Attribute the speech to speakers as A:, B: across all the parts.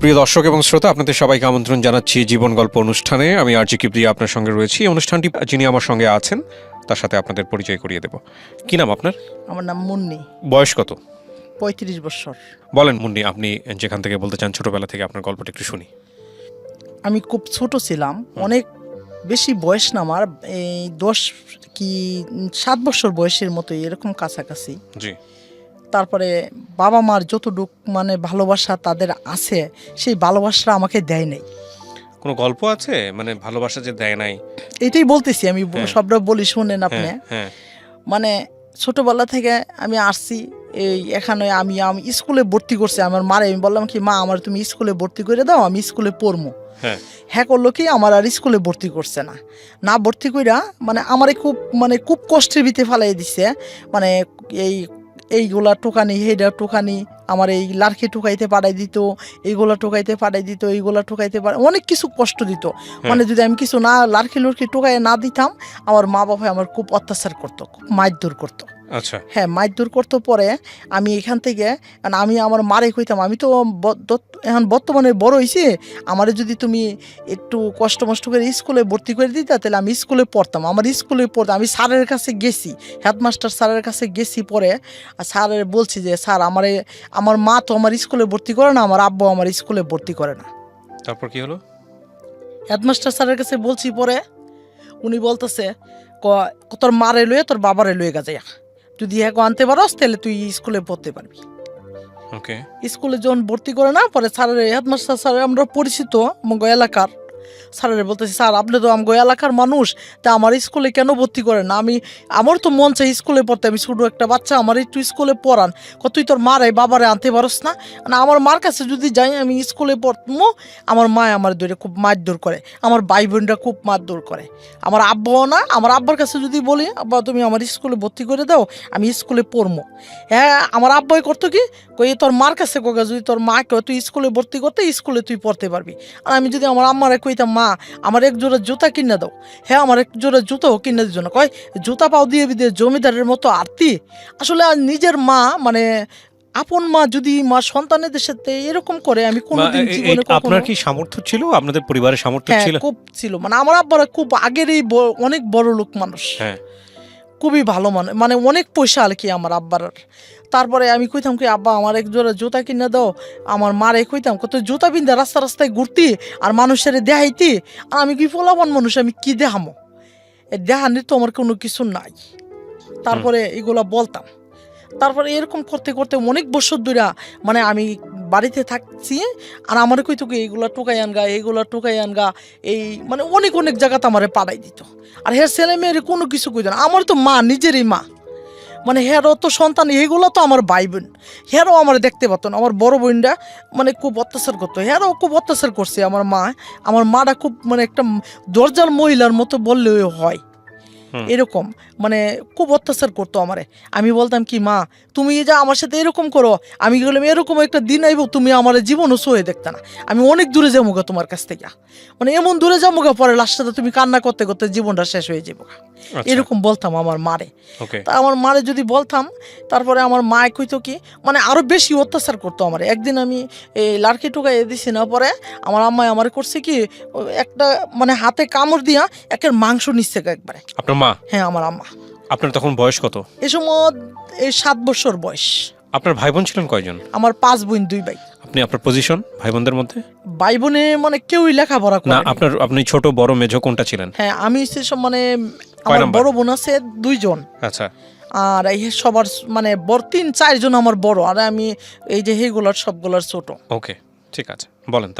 A: প্রিয় দর্শক এবং শ্রোতা, আপনাদের সবাইকে আমন্ত্রণ জানাচ্ছি জীবন গল্প অনুষ্ঠানে। আমি আরজি কিবরিয়া আপনার সঙ্গে রয়েছি। অনুষ্ঠানটি যিনি আমার সঙ্গে আছেন তার সাথে আপনাদের পরিচয় করিয়ে দেব। কি নাম আপনার?
B: আমার নাম মুন্নি।
A: বয়স কত?
B: 35 বছর।
A: বলেন মুন্নি, আপনি যেখান থেকে বলতে চান, ছোটবেলা থেকে আপনার গল্পটা একটু শুনি।
B: আমি খুব ছোট ছিলাম, অনেক বেশি বয়স না, আমার এই 10 কি 7 বছর বয়সের মতো, এরকম কাছাকাছি।
A: জি।
B: তারপরে বাবা মার যতটুক মানে ভালোবাসা তাদের আছে, সেই ভালোবাসাটা আমাকে দেয় নাই।
A: কোনো গল্প আছে মানে ভালোবাসা যে দেয় নাই?
B: এটাই বলতেছি আমি, সবটা বলি শুনেন আপনি।
A: হ্যাঁ।
B: মানে ছোটবেলা থেকে আমি আসছি এই এখানে, আমি স্কুলে ভর্তি করছি আমার মারে। আমি বললাম কি, মা আমার তুমি স্কুলে ভর্তি করে দাও, আমি স্কুলে পড়বো। হ্যাঁ করলো কি, আমার আর স্কুলে ভর্তি করছে না ভর্তি কইরা মানে আমারে খুব কষ্টের ভিতরে ফেলাই দিছে। মানে এইগুলা টোকানি, হেডা টোকানি, আমার এই লার্কি টোকাইতে পাঠাই দিত, এইগুলা টোকাইতে পাঠাই দিত, এইগুলা টোকাইতে অনেক কিছু কষ্ট দিত। মানে যদি আমি কিছু না লার্কি লুর্কি টোকাই না দিতাম, আমার মা বাবা আমার খুব অত্যাচার করতো, খুব মারধর করতো।
A: আচ্ছা।
B: হ্যাঁ, মারধর করতো। পরে আমি এখান থেকে আমি আমার মারে কইতাম, আমি তো এখন বর্তমানে বড় হয়েছি, আমারে যদি তুমি একটু কষ্ট মষ্ট করে স্কুলে ভর্তি করে দিতা তাহলে আমি স্কুলে পড়তাম। আমার স্কুলে পড়তাম, আমি স্যারের কাছে গেছি, হেডমাস্টার স্যারের কাছে গেছি। পরে স্যারের বলছি যে স্যার আমার মা তো আমার স্কুলে ভর্তি করে না, আমার আব্বু আমার স্কুলে ভর্তি করে না।
A: তারপর কি হলো?
B: হেডমাস্টার স্যারের কাছে বলছি, পরে উনি বলতেছে তোর মারে লয়ে তোর বাবারে লয়ে গেছে, যদি এখন আনতে পারোস তাহলে তুই স্কুলে পড়তে পারবি।
A: ওকে।
B: স্কুলে যখন ভর্তি করে না, পরে স্যারের হেডমাস্টার স্যার আমরা পরিচিত আমগো এলাকার। স্যারের বলতেছি, স্যার আপনি তো আমগো এলাকার মানুষ, তা আমার স্কুলে কেন ভর্তি করেন না? আমার তো মন চাই স্কুলে পড়তে, আমি ছোটো একটা বাচ্চা, আমার একটু স্কুলে পড়ান। তুই তোর মারে বাবারে আনতে পারস না? আমার মার কাছে যদি যাই আমি স্কুলে পড়বো, আমার মা আমার ধরে খুব মারধর করে, আমার ভাই বোনরা খুব মারধর করে। আমার আব্বাও না, আমার আব্বার কাছে যদি বলি আব্বা তুমি আমার স্কুলে ভর্তি করে দাও, আমি স্কুলে পড়বো। হ্যাঁ, আমার আব্বাই করতো কি, তোর মার কাছে কোকা, যদি তোর মা কেউ তুই স্কুলে ভর্তি করতে, স্কুলে তুই পড়তে পারবি। আর আমি যদি আমার আম্মারে কইতাম, মা আমার এক জোড়া জুতা কিনে দাও, হ্যাঁ আমার এক জোড়া জুতাও কিনে দিত না, কয় জুতা পাও দিয়ে দিয়ে জমিদারের মতো আরতি। আসলে নিজের মা মানে আপন মা যদি মা সন্তানেদের সাথে এরকম করে, আমি কোনোদিন জীবনে কখনো।
A: আপনার কি সামর্থ্য ছিল? আপনাদের পরিবারের সামর্থ্য ছিল?
B: খুব ছিল। মানে আমার আব্বারা খুব আগেরই অনেক বড় লোক মানুষ, খুবই ভালো মানুষ, মানে অনেক পয়সা আর কি আমার আব্বার। তারপরে আমি কইতাম কি, আব্বা আমার এক জোড়া জুতা কিনে দাও। আমার মারে কইতাম, কত জুতা পিন্ধা রাস্তায় ঘুরতি আর মানুষের দেখাইতি। আর আমি কি ফলাবান মানুষ, আমি কি দেখামো? দেখানি তো আমার কোনো কিছু নাই। তারপরে এগুলা বলতাম। তারপরে এরকম করতে করতে অনেক বছর ধরে মানে আমি বাড়িতে থাকছি, আর আমার কইতো কি এইগুলা টোকাই আনগা, এইগুলা টোকাই আনগা, এই মানে অনেক জায়গাতে আমারে পাঠাই দিত। আর হ্যাঁ ছেলে মেয়ের কোনো কিছু কইত না। আমার তো মা, নিজেরই মা, মানে হেরও তো সন্তান, এইগুলো তো আমার ভাই বোন, হেরও আমার দেখতে পাতো না। আমার বড় বোনরা মানে খুব অত্যাচার করতো, হেরও খুব অত্যাচার করছে আমার মা। আমার মাটা খুব মানে একটা দরজার মহিলার মতো বললে হয়, এরকম মানে খুব অত্যাচার করতো আমারে। আমি বলতাম কি, মা তুমি যা আমার সাথে এরকম করো, আমি বললাম এরকম একটা দিন আইব তুমি আমার জীবনও সয়ে দেখতে না, আমি অনেক দূরে যাবো গা তোমার কাছ থেকে, মানে এমন দূরে যাবো গা, পরে লাস্টে তুমি কান্না করতে করতে জীবনটা শেষ হয়ে যাবো। এরকম বলতাম আমার মারে। তা আমার মারে যদি বলতাম, তারপরে আমার মা কইতো কি, মানে আরো বেশি অত্যাচার করতো আমার। একদিন আমি এই লাড়কি টুকাই দিছি না, পরে আমার আম্মায় আমার করছে কি, একটা মানে হাতে কামড় দিয়া একের মাংস নিচ্ছে একবারে।
A: আপনার মা?
B: হ্যাঁ, আমার আম্মা।
A: আপনার তখন বয়স কত?
B: এই সময় 7 বছর বয়স।
A: আপনার ভাই বোন ছিলেন কয়জন?
B: আমার 5 বোন 2 ভাই।
A: আপনি আপনার পজিশন ভাই বোনদের মধ্যে?
B: ভাই বোনে মানে কেউই লেখাপড়া করে না।
A: আপনি ছোট বড় মেজো কোনটা ছিলেন?
B: হ্যাঁ, আমি মানে আমার বড় বোন আছে 2 জন।
A: আচ্ছা।
B: আর এই সবার মানে 3-4 জন আমার বড়, আর আমি এই যে হেগুলার সবগুলার ছোট।
A: ওকে, ঠিক আছে, বলেন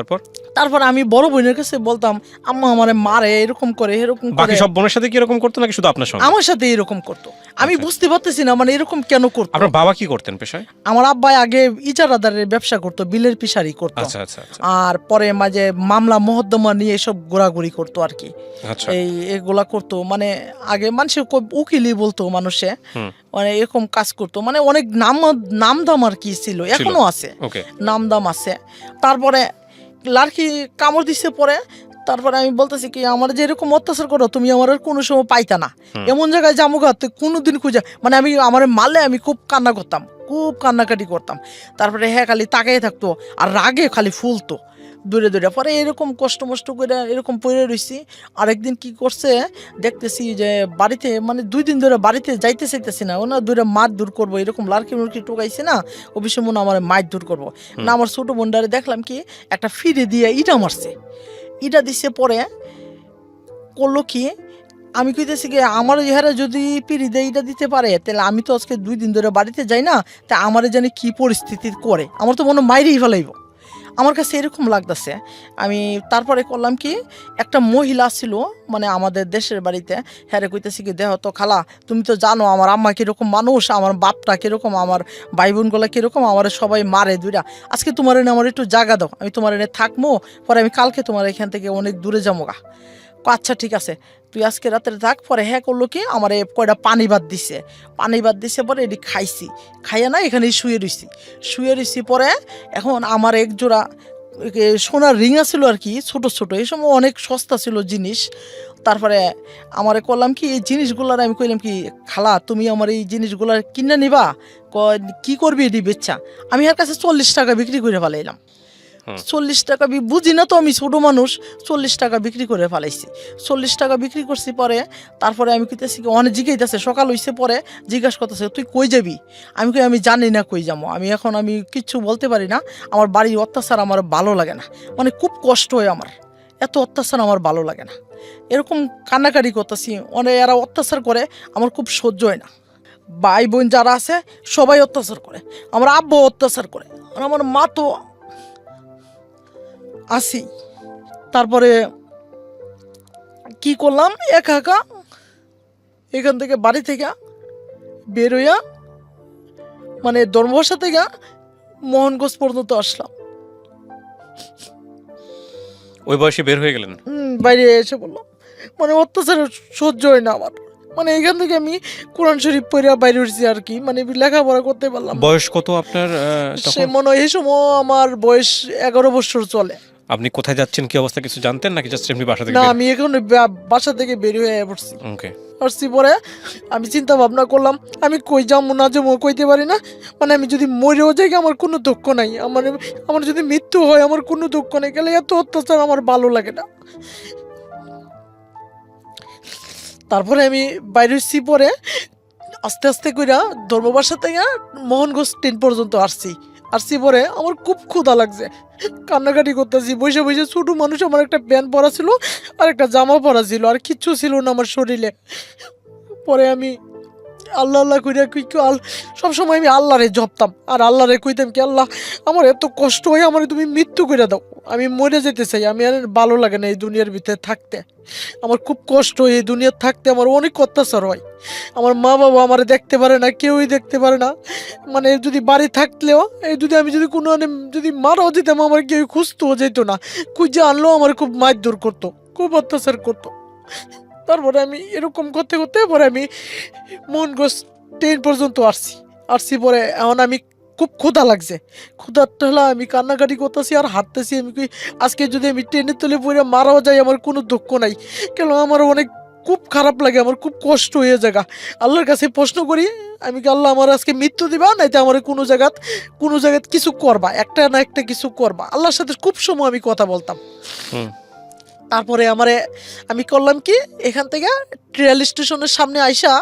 B: তারপর আমি বড় বোনের কাছে বলতাম, আম্মা আমারে মারে, এরকম করে এরকম করে।
A: বাকি সব বোনের সাথে কি এরকম করতো নাকি শুধু আপনার সঙ্গে?
B: আমার সাথে এরকম করতো। আমি বুঝতে পারতেছি না মানে এরকম কেন করতো।
A: আপনার বাবা কি করতেন পেশায়?
B: আমার আব্বা আগে ইজারাদারের ব্যবসা করতো, বিলের পিসারি করতো।
A: আচ্ছা।
B: আর পরে মাঝে মামলা মোকদ্দমা নিয়ে এসব ঘোরাঘুরি করতো আর কি। এগুলা করতো, মানে আগে মানুষের উকিলই বলতো মানুষে, মানে এরকম কাজ করতো, মানে অনেক নাম দাম আর কি ছিল, এখনো আছে নাম দাম আছে। তারপরে লাড়কি কামড় দিচ্ছে পরে, তারপরে আমি বলতেছি কি, আমার যে এরকম অত্যাচার করো তুমি আমার আর কোনো সময় পাইতা না, এমন জায়গায় জামুগা কোনোদিন খুঁজে, মানে আমি আমার মারলে আমি খুব কান্না করতাম, খুব কান্নাকাটি করতাম। তারপরে হ্যাঁ খালি তাকাই থাকতো আর রাগে খালি ফুলতো দূরে দূরে। পরে এরকম কষ্ট মষ্ট করে এরকম পড়ে রয়েছি। আরেকদিন কি করছে দেখতেছি যে বাড়িতে মানে 2 দিন ধরে বাড়িতে যাইতে চাইতেছি না, ওনা দূরে মাছ দূর করবো এরকম লার্কি মুরকি টোকাইছে না, ও বিষয় মনে আমার মাছ দূর করবো না। আমার ছোটো বোনটারে দেখলাম কি একটা ফিরে দিয়ে ইটা মারছে, ইটা দিছে। পরে করলো কি আমি কইতেছি কি আমার ইহারা যদি পিড়ি দিয়ে ইটা দিতে পারে তাহলে আমি তো আজকে 2 দিন ধরে বাড়িতে যাই না, তা আমার জানি কি পরিস্থিতি করে, আমার তো মনে মাইরেই ফেলাইব। আমার কাছে এরকম লাগতেছে। আমি তারপরে করলাম কি একটা মহিলা ছিল মানে আমাদের দেশের বাড়িতে, হ্যাঁ রে কইতেছি কি দেহ তো খালা তুমি তো জানো আমার আম্মা কীরকম মানুষ, আমার বাপটা কীরকম, আমার ভাই বোনগুলা কীরকম, আমার সবাই মারে দুইরা, আজকে তোমার এনে আমার একটু জায়গা দাও, আমি তোমার এনে থাকবো, পরে আমি কালকে তোমার এখান থেকে অনেক দূরে যাবো গা। আচ্ছা ঠিক আছে তুই আজকে রাত্রে থাক। পরে হ্যাঁ করলো কি আমার কয়টা পানি ভাত দিছে, পানি ভাত দিছে। পরে এটি খাইছি, খাইয়া না এখানেই শুয়ে রইছি। পরে এখন আমার এক জোড়া সোনার রিং আছিল আর কি, ছোট ছোট, এই সময় অনেক সস্তা ছিল জিনিস। তারপরে আমারে করলাম কি এই জিনিসগুলার আমি কইলাম কি খালা তুমি আমার এই জিনিসগুলা কিনে নিবা, কি করবি এটি বেচ্চা। আমি এর কাছে 40 টাকা বিক্রি করে ফেলাইলাম। 40 টাকা বুঝি না তো আমি ছোটো মানুষ, 40 টাকা বিক্রি করে ফেলাইছি। 40 টাকা বিক্রি করছি। পরে তারপরে আমি কইতেছি অনেক জিজ্ঞাসা সকাল হইছে, পরে জিজ্ঞাসা করতেছে তুই কই যাবি, আমি কই আমি জানি না কই যাবো, আমি কিচ্ছু বলতে পারি না, আমার বাড়ির অত্যাচার আমার ভালো লাগে না, মানে খুব কষ্ট হয় আমার, এত অত্যাচার আমার ভালো লাগে না। এরকম কান্নাকাটি করতেছি, অনেক এরা অত্যাচার করে আমার খুব সহ্য হয় না। ভাই বোন যারা আছে সবাই অত্যাচার করে, আমার আব্বু অত্যাচার করে, আর আমার মা তো আসি। তারপরে কি করলাম একা একা এখান থেকে বাড়ি থেকে বের হইয়া মানে ধর্মবাসা থেকে মোহনগঞ্জ পর্যন্ত আসলাম।
A: ওই বয়সে বের হয়ে গেলেন?
B: বাইরে এসে বললাম মানে অত্যাচার সহ্য হয় না আমার, মানে এখান থেকে আমি কোরআন শরীফ পড়ে বাইরে উঠছি আর কি, মানে লেখাপড়া করতে পারলাম।
A: বয়স কত আপনার
B: সে মনে হয় এই সময় আমার বয়স 11 বছর চলে।
A: আপনি কোথায় যাচ্ছেন কি অবস্থা কিছু জানতেন নাকি জাস্ট এমনি বাসা থেকে?
B: না আমি এখন বাসা থেকে বের হয়ে পড়ছি।
A: ওকে।
B: আসছি পরে আমি চিন্তা ভাবনা করলাম আমি কই যাবো না যাবো কইতে পারি না, মানে আমি যদি মরেও যাই আমার কোনো দুঃখ নাই, আমার যদি মৃত্যু হয় আমার কোনো দুঃখ নেই, গেলে এত অত্যাচার আমার ভালো লাগে না। তারপরে আমি বাইরে হচ্ছি, পরে আস্তে আস্তে কইরা ধর্মবাসা থেকে মোহনগঞ্জ ট্রেন পর্যন্ত আসছি। পরে আমার খুব ক্ষুধা লাগছে, কান্নাকাটি করতেছি বসে বসে। ছোটো মানুষ, আমার একটা প্যান্ট পরা ছিল আর একটা জামা পরা ছিল, আর কিচ্ছু ছিল না আমার শরীরে। পরে আমি আল্লাহ আল্লাহ কইরা সবসময় আমি আল্লাহরে জপতাম আর আল্লাহরে কইতাম কি আল্লাহ আমার এত কষ্ট হয়, আমার তুমি মৃত্যু করে দাও, আমি মরে যেতে চাই, আমি আর ভালো লাগে না এই দুনিয়ার ভিতরে থাকতে, আমার খুব কষ্ট হয় এই দুনিয়ার থাকতে, আমার অনেক অত্যাচার হয়, আমার মা বাবা আমার দেখতে পারে না, কেউই দেখতে পারে না, মানে যদি বাড়ি থাকলেও আমি যদি কোনো যদি মারাও যেতাম আমার কেউ খুঁজতেও যেত না, খুঁজে আনলেও আমার খুব মারধর করতো, খুব অত্যাচার করতো। তারপরে আমি এরকম করতে করতে পরে আমি মোহনগঞ্জ ট্রেন পর্যন্ত আসছি। পরে এখন আমি খুব ক্ষুধা লাগছে, ক্ষুধার্ত হলে আমি কান্নাকাটি করতেছি আর হাঁটতেছি। আমি আজকে যদি আমি ট্রেনের তলে পড়ে মারাও যাই আমার কোনো দুঃখ নাই, কেন আমার অনেক খুব খারাপ লাগে, আমার খুব কষ্ট হয়ে জায়গা। আল্লাহর কাছে প্রশ্ন করি আমি কি আল্লাহ আমার আজকে মৃত্যু দিবা, নাইতে আমার কোনো জায়গাত কিছু করবা, একটা না একটা কিছু করবা। আল্লাহর সাথে খুব সময় আমি কথা বলতাম। তারপরে আমি করলাম কি এখান থেকে রেল স্টেশনের সামনে আইসা,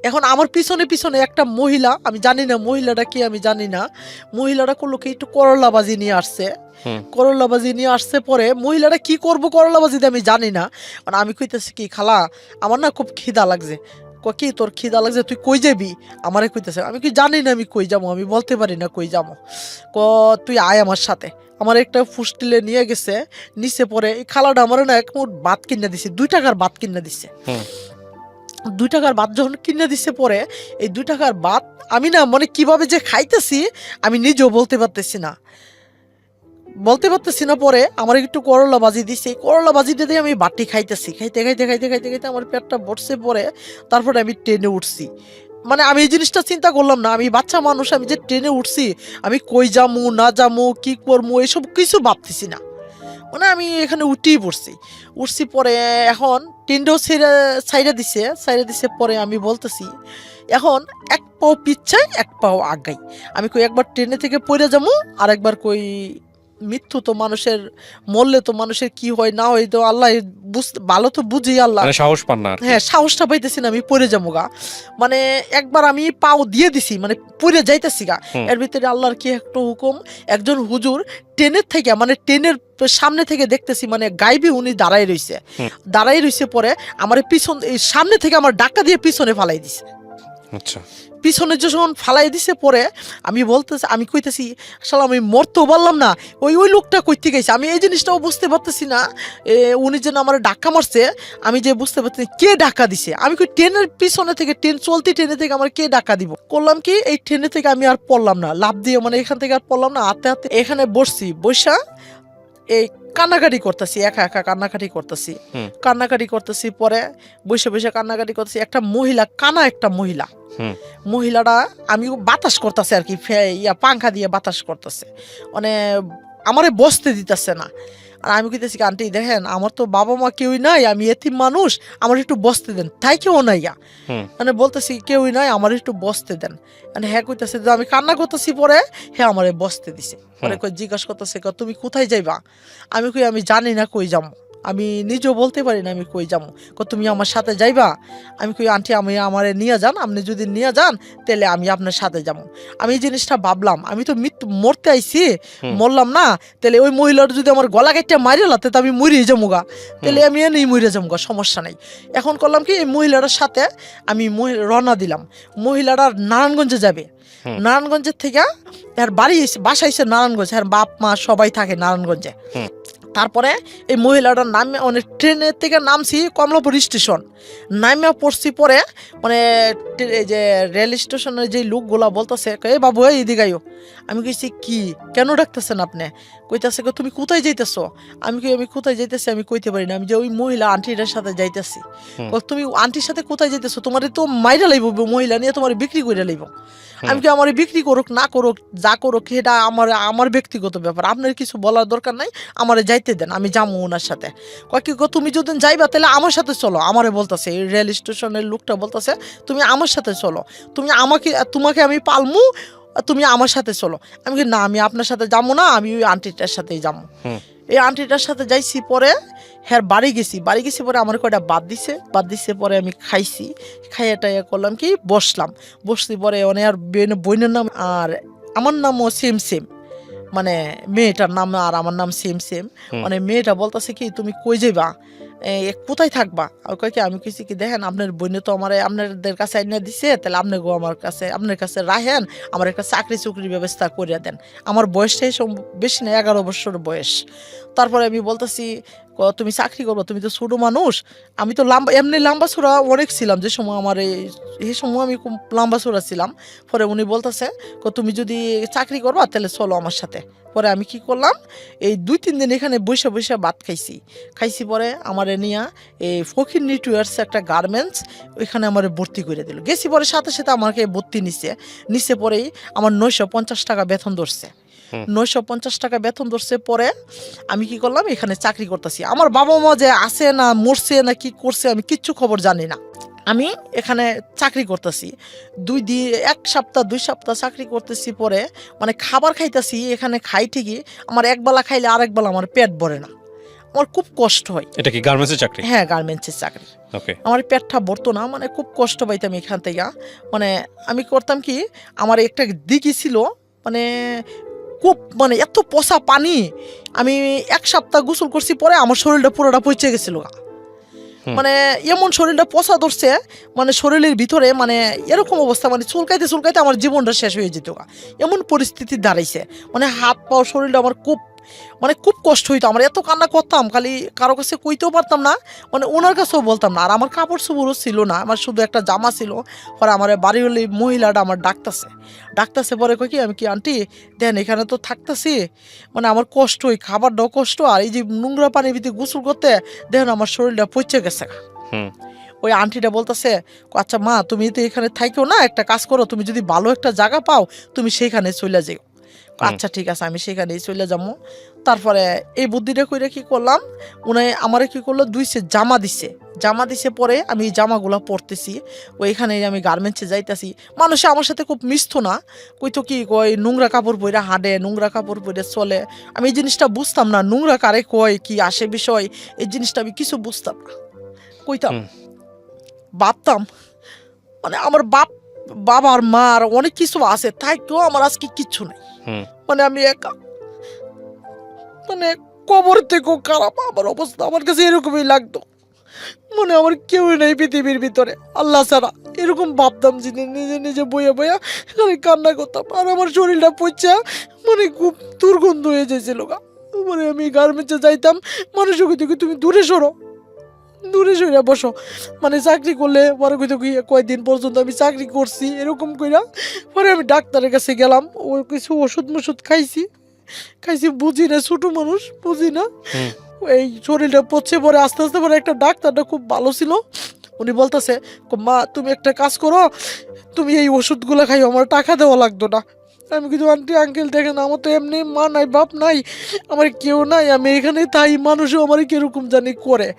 B: এখন আমার পিছনে পিছনে একটা মহিলা, আমি জানি না মহিলাটা কি, আমি জানি না মহিলাটা করলো কি একটু করলাবাজি নিয়ে আসছে। পরে মহিলাটা কি করবো করলাবাজিতে আমি জানি না, মানে আমি কইতেছি কি খালা আমার না খুব খিদা লাগছে, কি তোর খিদা লাগছে তুই কই যাবি, আমারে কইতেছে, আমি কি জানি না আমি কই যাবো, আমি বলতে পারি না কই যাবো, তুই আয় আমার সাথে। আমার একটা ফুস্টিলে নিয়ে গেছে নিচে। পরে এই খালাটা আমার না এক মুঠ ভাত কিনে দিছে, 2 টাকার ভাত কিনে দিচ্ছে। 2 টাকার ভাত যখন কিনে দিচ্ছে, পরে এই 2 টাকার ভাত আমি না মানে কিভাবে যে খাইতেছি আমি নিজেও বলতে পারতেছি না। পরে আমার একটু করলা ভাজি দিছে, করলা ভাজিটা দিয়ে আমি বাটি খাইতেছি, খাইতে আমার পেটটা ভরছে। পরে তারপরে আমি ট্রেনে উঠছি, মানে আমি এই জিনিসটা চিন্তা করলাম না, আমি বাচ্চা মানুষ, আমি যে ট্রেনে উঠছি আমি কই যামু না যামু কি করবো এসব কিছু ভাবতেছি না। মানে আমি এখানে উঠেই উঠছি পরে এখন টেন্ডও সাইডে দিছে পরে আমি বলতেছি এখন এক পাও পিচ্ছাই এক পাও আগাই, আমি কই একবার ট্রেনে থেকে পড়ে যাবো আর একবার কই মৃত্যু তো মানুষের, মরলে তো মানুষের কি হয় না হয় তো আল্লাহ ভালো তো বুঝি আল্লাহ,
A: সাহস পান না।
B: হ্যাঁ সাহসটা পাইতেছি না, আমি পড়ে যাবো গা। মানে একবার আমি পাও দিয়ে দিছি, মানে পড়ে যাইতেছি গা, এর ভিতরে আল্লাহর কি একটা হুকুম, একজন হুজুর ট্রেনের থেকে মানে ট্রেনের সামনে থেকে দেখতেছি মানে গাইবি উনি দাঁড়াই রইছে পরে আমার পিছন সামনে থেকে আমার ডাক্কা দিয়ে পিছনে ফালাই দিছে।
A: আচ্ছা,
B: পিছনে যখন ফালাই দিছে পরে আমি কইতেছি আসলে আমি মরতেও পারলাম না, ওই লোকটা কইতে গেছে, আমি এই জিনিসটাও বুঝতে পারতেছি না উনি যেন আমার ডাক্কা মারছে, আমি যে বুঝতে পারতেছি কে ডাক্কা দিছে। আমি কই ট্রেনের পিছনে থেকে চলতি ট্রেনে থেকে আমার কে ডাক্কা দিব। করলাম কি এই ট্রেনে থেকে আমি আর পড়লাম না, লাফ দিয়ে মানে এখান থেকে আর পড়লাম না, হাতে হাতে এখানে বসা এই কান্নাকাটি করতেছি, একা একা কান্নাকাটি করতেছি পরে বসে কান্নাকাটি করতেছি। একটা মহিলা একটা মহিলাটা আমি বাতাস করতেছে আর কি, পাংখা দিয়ে বাতাস করতেছে, মানে আমারে বসতে দিতেছে না। আর আমি কইতেছি আন্টি দেখেন আমার তো বাবা মা কেউই নাই, আমি এতিম মানুষ, আমার একটু বসতে দেন। তাই কেউ নাই, মানে বলতেছি কেউই নাই, আমার একটু বসতে দেন। মানে হ্যাঁ কইতেছে আমি কান্না করতেছি পরে হ্যাঁ আমারে বসতে দিছে। পরে জিজ্ঞাসা করতেছে তুমি কোথায় যাইবা, আমি কই আমি জানি না কই যাবো, আমি নিজেও বলতে পারি না আমি কই যাবো। তুমি আমার সাথে যাইবা, আমি কই আন্টি আমি আমারে নিয়ে যান, আপনি যদি নিয়ে যান তাহলে আমি আপনার সাথে যাবো। আমি এই জিনিসটা ভাবলাম আমি তো মরতে আইছি, মরলাম না, তাহলে ওই মহিলাটা যদি আমার গলা কেটে মারিয়ে লাতে তো আমি মরিয়ে যাবো গা, তাহলে আমি এনেই মরে যাবো গা, সমস্যা নাই। এখন করলাম কি এই মহিলাটার সাথে আমি রওনা দিলাম। মহিলাটা নারায়ণগঞ্জে যাবে, নারায়ণগঞ্জের থেকে আর বাসা এসে নারায়ণগঞ্জ, আর বাপ মা সবাই থাকে নারায়ণগঞ্জে। তারপরে এই মহিলাটার নামে মানে ট্রেনের থেকে নামছি কমলাপুর স্টেশন, নামে পড়ছি পরে মানে এই যে রেল স্টেশনের যে লোকগুলা বলতেছে এই বাবু এই এদিকে আইও। আমি কইছি কি কেন ডাকতেছেন আপনি, কইতাছে তুমি কোথায় যাইতেছো। আমি কোথায় যাইতেছি আমি কইতে পারি না, আমি যে ওই মহিলা আন্টিটার সাথে যাইতেছি। তুমি আন্টির সাথে কোথায় যাইতেছো, তোমার তো মাইরা লাইব, মহিলা নিয়ে তোমার বিক্রি করে লাইব। আমি কি আমার বিক্রি করুক না করুক যা করুক সেটা আমার ব্যক্তিগত ব্যাপার, আপনার কিছু বলার দরকার নাই, আমারে যাইতে দেন, আমি যাবো ওনার সাথে। কি তুমি যদি যাইবা তাহলে আমার সাথে চলো, আমারে বলতেছে এই রেল স্টেশনের লোকটা বলতেছে তুমি আমার সাথে চলো, তোমাকে আমি পালমু, তুমি আমার সাথে চলো। আমি না আমি আপনার সাথে যাবো না, আমি ওই আন্টিটার সাথেই যাবো। এই আন্টিটার সাথে যাইছি পরে হ্যাঁ বাড়ি গেছি পরে আমার কয়টা বাদ দিছে পরে আমি খাইছি, খাইয়া টাইয়া করলাম কি বসছি পরে অনেক আর বোনের নাম আর আমার নামও সেম মানে মেয়েটার নাম আর আমার নাম সেম মানে মেয়েটা বলতেছে কি তুমি কই যাইবা, কোথায় থাকবা। আমি কইছি কি দেখেন আপনার বোনে তো আমার আপনাদের কাছে আইনা দিছে, তাহলে আপনি গো আপনার কাছে রাখেন, আমার একটা চাকরির ব্যবস্থা করে দেন। আমার বয়সটাই বেশি না, 11 বছর বয়স। তারপরে আমি বলতেছি তুমি চাকরি করবো, তুমি তো ছোট মানুষ, আমি তো এমনি লম্বা ছোড়া অনেক ছিলাম যে সময় আমার এই সময় আমি খুব লম্বা ছোড়া ছিলাম। পরে উনি বলতেছে তুমি যদি চাকরি করবা তাহলে চলো আমার সাথে। পরে আমি কি করলাম এই 2-3 দিন এখানে বসে ভাত খাইছি পরে আমার নিয়ে এই ফকির নিটওয়ার্স একটা গার্মেন্টস ওইখানে আমার ভর্তি করে দিল। গেছি পরে সাথে আমাকে ভর্তি নিচে পরেই আমার 950 টাকা বেতন ধরছে। 950 টাকা বেতন ধরছে পরে আমি কি করলাম এখানে চাকরি করতেছি। আমার বাবা মা যে আছে না মরছে না কি করছে আমি কিচ্ছু খবর জানি না। আমি এখানে চাকরি করতেছি 2 সপ্তাহ চাকরি করতেছি। পরে মানে খাবার খাইতেছি এখানে খাই ঠিকই, আমার একবেলা খাইলে আরেক বেলা আমার পেট ভরে না, আমার খুব কষ্ট হয়।
A: এটা কি গার্মেন্টসের চাকরি? হ্যাঁ
B: গার্মেন্টসের চাকরি।
A: ওকে।
B: আমার পেটটা ভরতো না, মানে খুব কষ্ট পাইতাম এখান থেকে। মানে আমি করতাম কি আমার একটা দিঘি ছিল, মানে খুব মানে এত পচা পানি, আমি 1 সপ্তাহ গোসল করছি পরে আমার শরীরটা পুরোটা পচে গেছিল, মানে এমন শরীরটা পচা ধরছে, মানে শরীরের ভিতরে মানে এরকম অবস্থা, মানে চুলকাইতে আমার জীবনটা শেষ হয়ে যেত, এমন পরিস্থিতি দাঁড়াইছে। মানে হাত পা শরীরটা আমার খুব কষ্ট হইতো। আমার এত কান্না করতাম, খালি কারো কাছে কইতেও পারতাম না, মানে ওনার কাছেও বলতাম না। আর আমার কাপড় চোপড়ও ছিল না, আমার শুধু একটা জামা ছিল। পরে আমার বাড়ি হলে মহিলাটা আমার ডাকতেছে পরে কই কি আমি কি আন্টি দেন এখানে তো থাকতেছি, মানে আমার কষ্ট, ওই খাবারটাও কষ্ট, আর এই যে নোংরা পানির ভিতরে গোসল করতে দেখেন আমার শরীরটা পচে গেছে। ওই আন্টিটা বলতেছে আচ্ছা মা তুমি তো এখানে থাইকেও না, একটা কাজ করো, তুমি যদি ভালো একটা জায়গা পাও তুমি সেইখানে চলে যাও। আচ্ছা ঠিক আছে আমি সেখানেই চলে যাবো। তারপরে এই বুদ্ধিটা কইরা কি করলাম, উনি আমারে কি করলো, 2 সেট জামা দিছে পরে আমি এই জামাগুলা পরতেছি, ওইখানে আমি গার্মেন্টসে যাইতাছি। মানুষে আমার সাথে খুব মিশতো না, কইতো কি কয় নোংরা কাপড় পরে হাঁটে, নোংরা কাপড় পরে চলে। আমি এই জিনিসটা বুঝতাম না, নোংরা কারে কয়, কি আসে বিষয়, এই জিনিসটা আমি কিছু বুঝতাম না। কইতাম, ভাবতাম মানে আমার বাবার মার অনেক কিছু আছে, তাই কেউ আমার আজকে কিচ্ছু নাই, মানে আমি একা, মানে কবর থেকেও খারাপ আমার অবস্থা, আমার কাছে এরকমই লাগতো, মানে আমার কেউ নেই পৃথিবীর ভিতরে আল্লাহ ছাড়া, এরকম ভাবতাম যে নিজে নিজে বইয়া বইয়া আমি কান্না করতাম। আর আমার শরীরটা পচা মানে খুব দুর্গন্ধ হয়ে যাইছিল গা। মানে আমি গার্মেন্টসে যাইতাম, মানুষ কইতো কি তুমি দূরে সরো, দূরে সরে বসো, মানে চাকরি করলে পরে কইতো কি কয়েকদিন পর্যন্ত আমি চাকরি করছি এরকম কইরা। পরে আমি ডাক্তারের কাছে গেলাম, ও কিছু ওষুধ খাইছি, বুঝি না, ছোট মানুষ বুঝি না, এই শরীরটা পচে পরে আস্তে আস্তে পরে একটা ডাক্তারটা খুব ভালো ছিল, উনি বলতেছে মা তুমি একটা কাজ করো, তুমি এই ওষুধগুলো খাই, আমার টাকা দেওয়া লাগতো না। আমি কিন্তু আন্টি আঙ্কেল দেখেন আমার তো এমনি মা নাই বাপ নাই, আমার কেউ নাই, আমি এখানে তাই মানুষও আমার কিরকম জানি করে।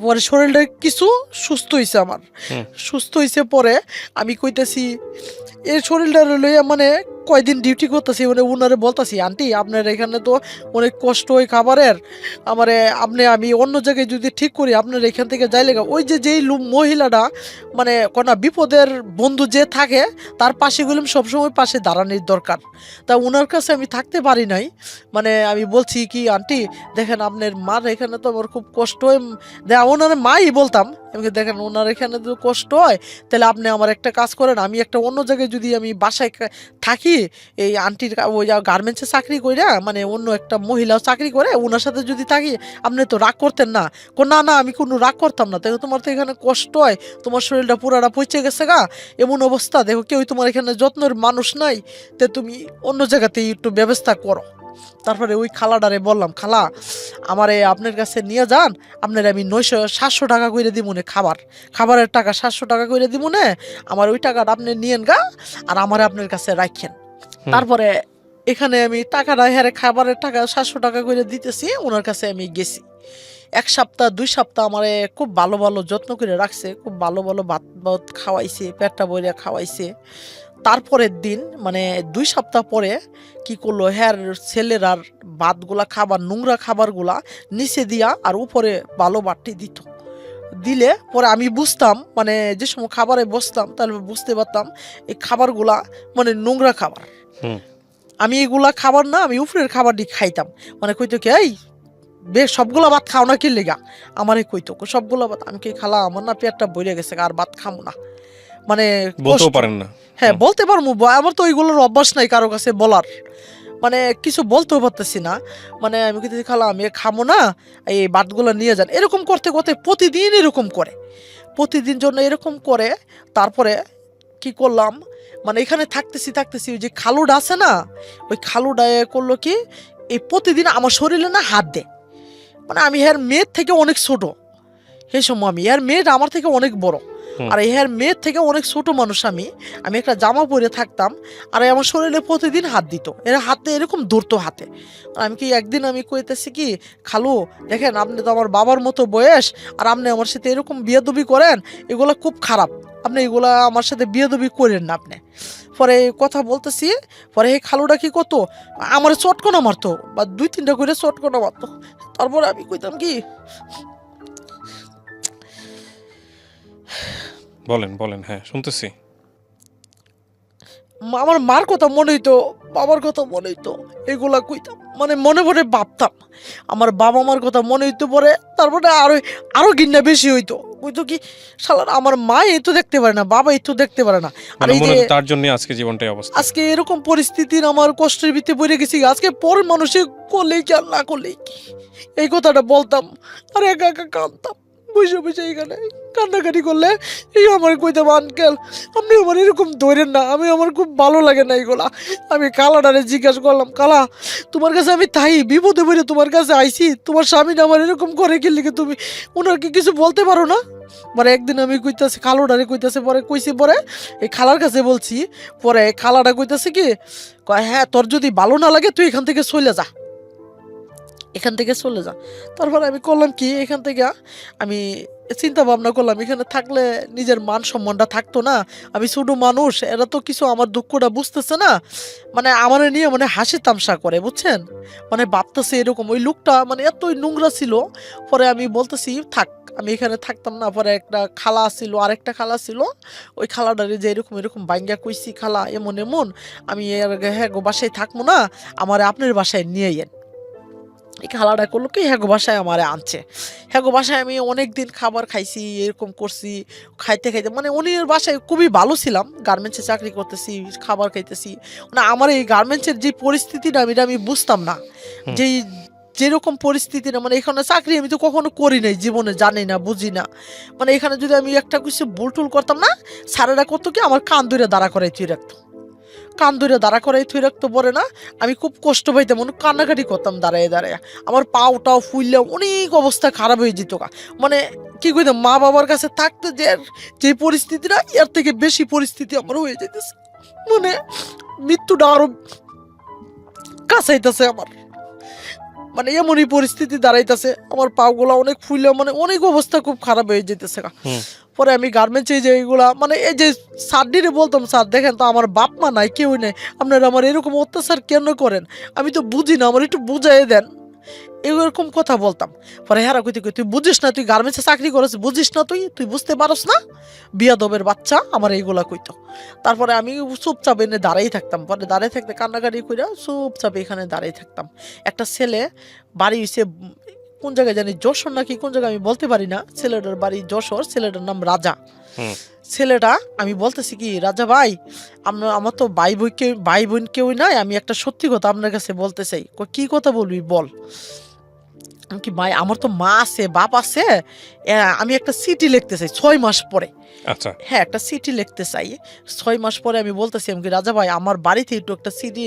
B: পরে শরীরটা কিছু সুস্থ হয়েছে আমার, সুস্থ হয়েছে পরে আমি কইতেছি এই শরীরটা লইয়া মানে কয়দিন ডিউটি করতেছি, মানে ওনারে বলতেছি আন্টি আপনার এখানে তো অনেক কষ্ট হয় খাবারের, আমারে আমি অন্য জায়গায় যদি ঠিক করি আপনার এখান থেকে যাই লেগা, ওই যেই মহিলাটা মানে কোনা বিপদের বন্ধু যে থাকে তার পাশে গেলাম সবসময় পাশে দাঁড়ানোর দরকার, তা ওনার কাছে আমি থাকতে পারি নাই। মানে আমি বলছি কি আন্টি দেখেন আপনার মার এখানে তো আমার খুব কষ্ট হয়, ওনার মাই বলতাম, আমি দেখেন ওনার এখানে তো কষ্ট হয়, তাহলে আপনি আমার একটা কাজ করেন, আমি একটা অন্য জায়গায় যদি আমি বাসায় থাকি, এই আন্টির ওই গার্মেন্টসে চাকরি করে, মানে অন্য একটা মহিলাও চাকরি করে, ওনার সাথে যদি থাকি আপনি তো রাগ করতেন না। না না আমি কোনো রাগ করতাম না, দেখো তোমার তো এখানে কষ্ট হয়, তোমার শরীরটা পুরাটা পচে গেছে গা, এমন অবস্থা, দেখো কেউ তোমার এখানে যত্নের মানুষ নাই, তে তুমি অন্য জায়গাতেই একটু ব্যবস্থা করো। তারপরে ওই খালাডারে বললাম, খালা আমারে আপনার কাছে নিয়ে যান, আপনার আমি 700 টাকা করে দিব না, খাবারের টাকা 700 টাকা করে দিব না, আমার ওই টাকাটা আপনি নিয়েন গা, আর আমার আপনার কাছে রাখেন। তারপরে এখানে আমি টাকাটা হেরে খাবারের টাকা 700 টাকা করে দিতেছি, ওনার কাছে আমি গেছি। 1 সপ্তাহ 2 সপ্তাহ আমারে খুব ভালো ভালো যত্ন করে রাখছে, খুব ভালো ভালো ভাত খাওয়াইছে, পেটটা বইরা খাওয়াইছে। তারপরের দিন মানে 2 সপ্তাহ পরে কি করলো, হ্যার ছেলের আর ভাতগুলা খাবার নোংরা খাবারগুলা নিচে দিয়া আর উপরে ভালো বাটি দিলে পরে আমি বুঝতাম, মানে যে সময় খাবারে বসতাম তাহলে বুঝতে পারতাম এই খাবারগুলা মানে নোংরা খাবার, আমি এগুলা খাবার না, আমি উপরের খাবারটি খাইতাম। মানে কইতো কি এই বেশ সবগুলা ভাত খাও না কি লেগা, আমারে কইতো সবগুলা ভাত, আমি কি খালা আমার না পেটটা বইরে গেছে আর ভাত খামো না, মানে
A: বলতেও পারেন না।
B: হ্যাঁ বলতে পারবো, আমার তো ওইগুলোর অভ্যাস নাই কারো কাছে বলার, মানে কিছু বলতেও পারতেছি না। মানে আমি কিন্তু খালা আমি খামো না, এই ভাতগুলো নিয়ে যান, এরকম করতে করতে প্রতিদিন এরকম করে, প্রতিদিন জন্য এরকম করে। তারপরে কি করলাম, মানে এখানে থাকতেছি ওই যে খালুটা আছে না, ওই খালুটা করলো কি এই প্রতিদিন আমার শরীরে না হাত দেয়, মানে আমি এর মেয়ের থেকে অনেক ছোট, সেই সময় আমি এর মেয়েটা আমার থেকে অনেক বড়, আর এর মেয়ের থেকে অনেক ছোট মানুষ, আমি একটা জামা পরে থাকতাম, আর আমার শরীরে প্রতিদিন হাত দিত, এর হাতে এরকম ধরতো হাতে। আমি কি একদিন আমি কইতেছি কি খালু দেখেন আপনি তো আমার বাবার মতো বয়স, আর আপনি আমার সাথে এরকম বিয়াদবি করেন, এগুলা খুব খারাপ, আপনি এগুলা আমার সাথে বিয়াদবি করেন না আপনি। পরে কথা বলতেছি, পরে এই খালুটা কি করতো আমার চটকনা মারতো, বা 2-3টা করে চটকনা মারতো। তারপরে আমি কইতাম কি
A: বলেন হ্যাঁ শুনতেছি।
B: আমার মার কথা মনে হইতো, বাবার কথা মনে হইতো, এগুলা কইতাম, মানে মনে মনে ভাবতাম আমার বাবা মার কথা মনে হইতো। পরে তারপরে আরো ঘৃণা বেশি হইতো, কইতো কি শালার আমার মা এই তো দেখতে পারে না, বাবা এই তো দেখতে পারে না, আর এই যে
A: তার জন্য আজকে জীবনটাই অবস্থা,
B: আজকে এরকম পরিস্থিতির আমার কষ্টের ভিতরে পড়ে গেছি, আজকে পর মানুষে করলেই কি আর না করলেই কি, এই কথাটা বলতাম আর একা একা কাঁদতাম, বসে এখানে কান্নাকাটি করলে এই আমার কইতাম আঙ্কেল আপনি আমার এরকম ধরেন না, আমার খুব ভালো লাগে না এগুলা। আমি কালাডারে জিজ্ঞাসা করলাম, কালা তোমার কাছে আমি তাই বিপদে পড়ে তোমার কাছে আইছি, তোমার স্বামী আমার এরকম করে কি লিখে তুমি ওনাকে কিছু বলতে পারো না? পরে একদিন আমি কইতাছি খালোডারে কইতাছে, পরে কইছি, পরে এই খালার কাছে বলছি, পরে খালাটা কইতাছে কি কয় হ্যাঁ তোর যদি ভালো না লাগে তুই এখান থেকে চলে যা, এখান থেকে চলে যা। তারপরে আমি করলাম কি, এখান থেকে আমি চিন্তা ভাবনা করলাম এখানে থাকলে নিজের মান সম্মানটা থাকতো না। আমি ছোট মানুষ, এরা তো কিছু আমার দুঃখটা বুঝতেছে না, মানে আমার নিয়ে মানে হাসি তামসা করে, বুঝছেন, মানে ভাবতেছে এরকম। ওই লোকটা মানে এতই নোংরা ছিল। পরে আমি বলতেছি থাক, আমি এখানে থাকতাম না। পরে একটা খালা ছিল, আরেকটা খালা ছিল, ওই খালাটারে যে এরকম এরকম বাইঙ্গা কইছি, খালা এমন এমন, আমি হ্যাঁ গো বাসায় থাকবো না, আমার আপনার বাসায় নিয়ে যান। এই খালাটা করলো কি, হ্যাগো বাসায় আমার আনছে। হ্যাগো বাসায় আমি অনেক দিন খাবার খাইছি, এরকম করছি, খাইতে খাইতে মানে উনির বাসায় খুবই ভালো ছিলাম, গার্মেন্টসে চাকরি করতেছি, খাবার খাইতেছি। মানে আমার এই গার্মেন্টসের যে পরিস্থিতিটা আমি বুঝতাম না, যেই যেরকম পরিস্থিতি না, মানে এখানে চাকরি আমি তো কখনো করি নাই জীবনে, জানি না, বুঝি না। মানে এখানে যদি আমি একটা কিছু ভুল টুল করতাম না, স্যারেরা করতো কি আমার কান ধরে দাঁড়া করাই তুই রাখতো, কান ধরে দাঁড়া করাই থুই রাখতে পারে না। আমি খুব কষ্ট পাইতাম, অনেক কান্নাকাটি করতাম দাঁড়ায় দাঁড়ায়, আমার পাও টাও ফুললে অনেক অবস্থা খারাপ হয়ে যেত। মানে কি কইতাম, মা বাবার কাছে থাকতে যে পরিস্থিতিটা, এর থেকে বেশি পরিস্থিতি আমার হয়ে যেতেছে, মানে মৃত্যুটা আরো কাছাইতেছে আমার, মানে এমনই পরিস্থিতি দাঁড়াইতেছে, আমার পাগুলা অনেক ফুললে মানে অনেক অবস্থা খুব খারাপ হয়ে যেতেছে। পরে আমি গার্মেন্টসে যে এইগুলা মানে এই যে স্যারডিরে বলতাম, স্যার দেখেন তো আমার বাপ মা নাই, কেউ নেই, আপনারা আমার এরকম অত্যাচার কেন করেন, আমি তো বুঝি না, আমার একটু বুঝাই দেন, এরকম কথা বলতাম। পরে হেরা কইতে কই, তুই বুঝিস না, তুই গার্মেন্টসে চাকরি করেছিস, বুঝিস না, তুই বুঝতে পারস না, বিয়াদবের বাচ্চা, আমার এইগুলা কইতো। তারপরে আমি চুপচাপ এনে দাঁড়াই থাকতাম, পরে দাঁড়াই থাকতে কান্নাকাটি কইরা চুপচাপ এখানে দাঁড়াই থাকতাম। একটা ছেলে বাড়ি হইছে কোন জায়গায় জানি, যশোর নাকি কোন জায়গায় আমি বলতে পারি না, ছেলেটার বাড়ি যশোর, ছেলেটার নাম রাজা। ছেলেটা আমি বলতেছি কি, রাজা ভাই, আমার তো ভাই বোন কেউ নাই, আমি একটা সত্যি কথা আপনার কাছে বলতে চাই। কি কথা বলবি বল। কি ভাই, আমার তো মা আছে, বাপ আছে, আমি একটা চিঠি লিখতে চাই 6 মাস পরে।
A: আচ্ছা,
B: হ্যাঁ, একটা চিঠি লিখতে চাই 6 মাস পরে। আমি বলতেছি আমি কি, রাজা ভাই আমার বাড়িতে একটু একটা চিঠি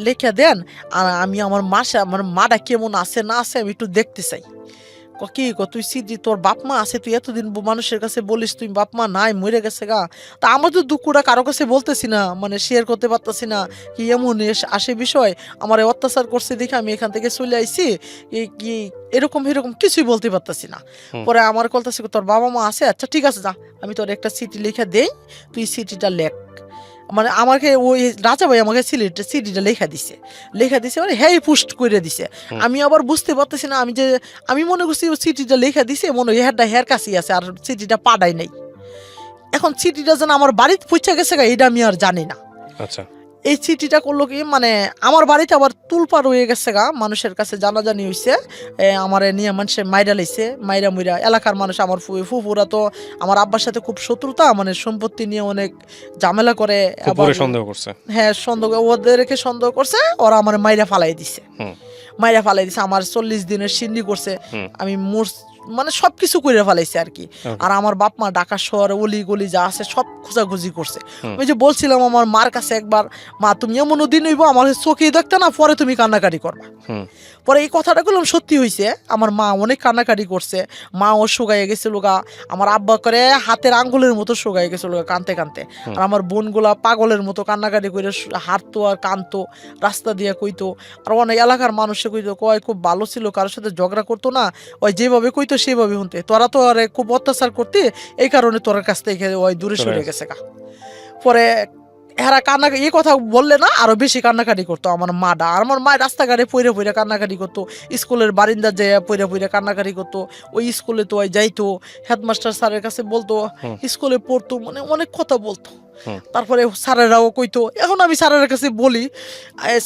B: লিখে দেন, আর আমি আমার মাটা কেমন আছে না আছে আমি একটু দেখতে চাই। কি তুই সিদ্ধি, তোর বাপ মা আছে, তুই এতদিন মানুষের কাছে বলিস তুই বাপ মা নাই, মরে গেছে গা। তা আমার তো দুঃখটা কারো কাছে বলতেছি না, মানে শেয়ার করতে পারতেছি না, কি এমন আসে বিষয়, আমার অত্যাচার করছে দেখে আমি এখান থেকে চলে আইছি, কি এরকম কিছুই বলতে পারতেছি না। পরে আমার বলতেছে তোর বাবা মা আছে, আচ্ছা ঠিক আছে যা, আমি তোর একটা চিঠি লিখে দেই, তুই চিঠিটা লেখ। মানে আমাকে ওই রাজা ভাই আমাকে সিডিটা লেখা দিছে মানে হ্যাঁ পুষ্ট করে দিছে। আমি আবার বুঝতে পারতেছি না, আমি মনে করছি সিটিটা লেখা দিছে, মনে হয় হেয়ার কাছেই আছে, আর সিটিটা পাঠাই নাই। এখন সিটিটা যেন আমার বাড়িতে পৌঁছে গেছে এটা আমি আর জানি না।
A: আচ্ছা,
B: এই চিঠিটা করলো কি, মানে আমার বাড়িতে আবার তুলপার হয়ে গেছে গা, মানুষের কাছে জানাজানি হয়েছে, আমার নিয়ে মানুষের মাইরা লাইছে, মুইরা এলাকার মানুষ, আমার ফুফুরা তো আমার আব্বার সাথে খুব শত্রুতা, মানে সম্পত্তি নিয়ে অনেক ঝামেলা করে,
A: সন্দেহ করছে।
B: হ্যাঁ ওদেরকে সন্দেহ করছে, ওরা আমার মাইরা ফালাই দিছে, আমার 40 দিনের সিন্নি করছে, আমি মানে সবকিছু করে ফেলাইছে আর কি। আর আমার বাপ মা ঢাকা শহরে অলি গলি যা আছে সব খোঁজাখুঁজি করছে। ওই যে বলছিলাম আমার মার কাছে একবার, মা তুমি এমনও দিন হইব আমার চোখে দেখতে না, পরে তুমি কান্নাকাটি করবা। পরে এই কথাটা বললাম, সত্যি হয়েছে, আমার মা অনেক কান্নাকাটি করছে, মা ও শুকাইয়ে গেছিল গা, আমার আব্বা করে হাতের আঙ্গুলের মতো শুকাই গেছিল গা কানতে কানতে। আর আমার বোনগুলা পাগলের মতো কান্নাকাটি করে হাঁটতো আর কানতো, রাস্তা দিয়ে কইতো। আর অনেক এলাকার মানুষে কইতো, কয় খুব ভালো ছিল, কারোর সাথে ঝগড়া করতো না, ওই যেভাবে কইতো সেভাবে শুনতে, তোরা তো আর খুব অত্যাচার করতে, এই কারণে তোর কাছ থেকে ওই দূরে সরে গেছে গা। পরে এরা এই কথা বললে না আরো বেশি কান্নাকাটি করতো আমার মাটা। আর আমার মা রাস্তাঘাটে পইরে পইরে কান্নাকাটি করতো, স্কুলের বারিন্দা যেয়ে পইরে পইরে কান্নাকাটি করতো। ওই স্কুলে তো ওই যাইতো, হেডমাস্টার স্যারের কাছে বলতো, স্কুলে পড়তো, মানে অনেক কথা বলতো। তারপরে স্যারেরাও কইতো। এখন আমি স্যারের কাছে বলি,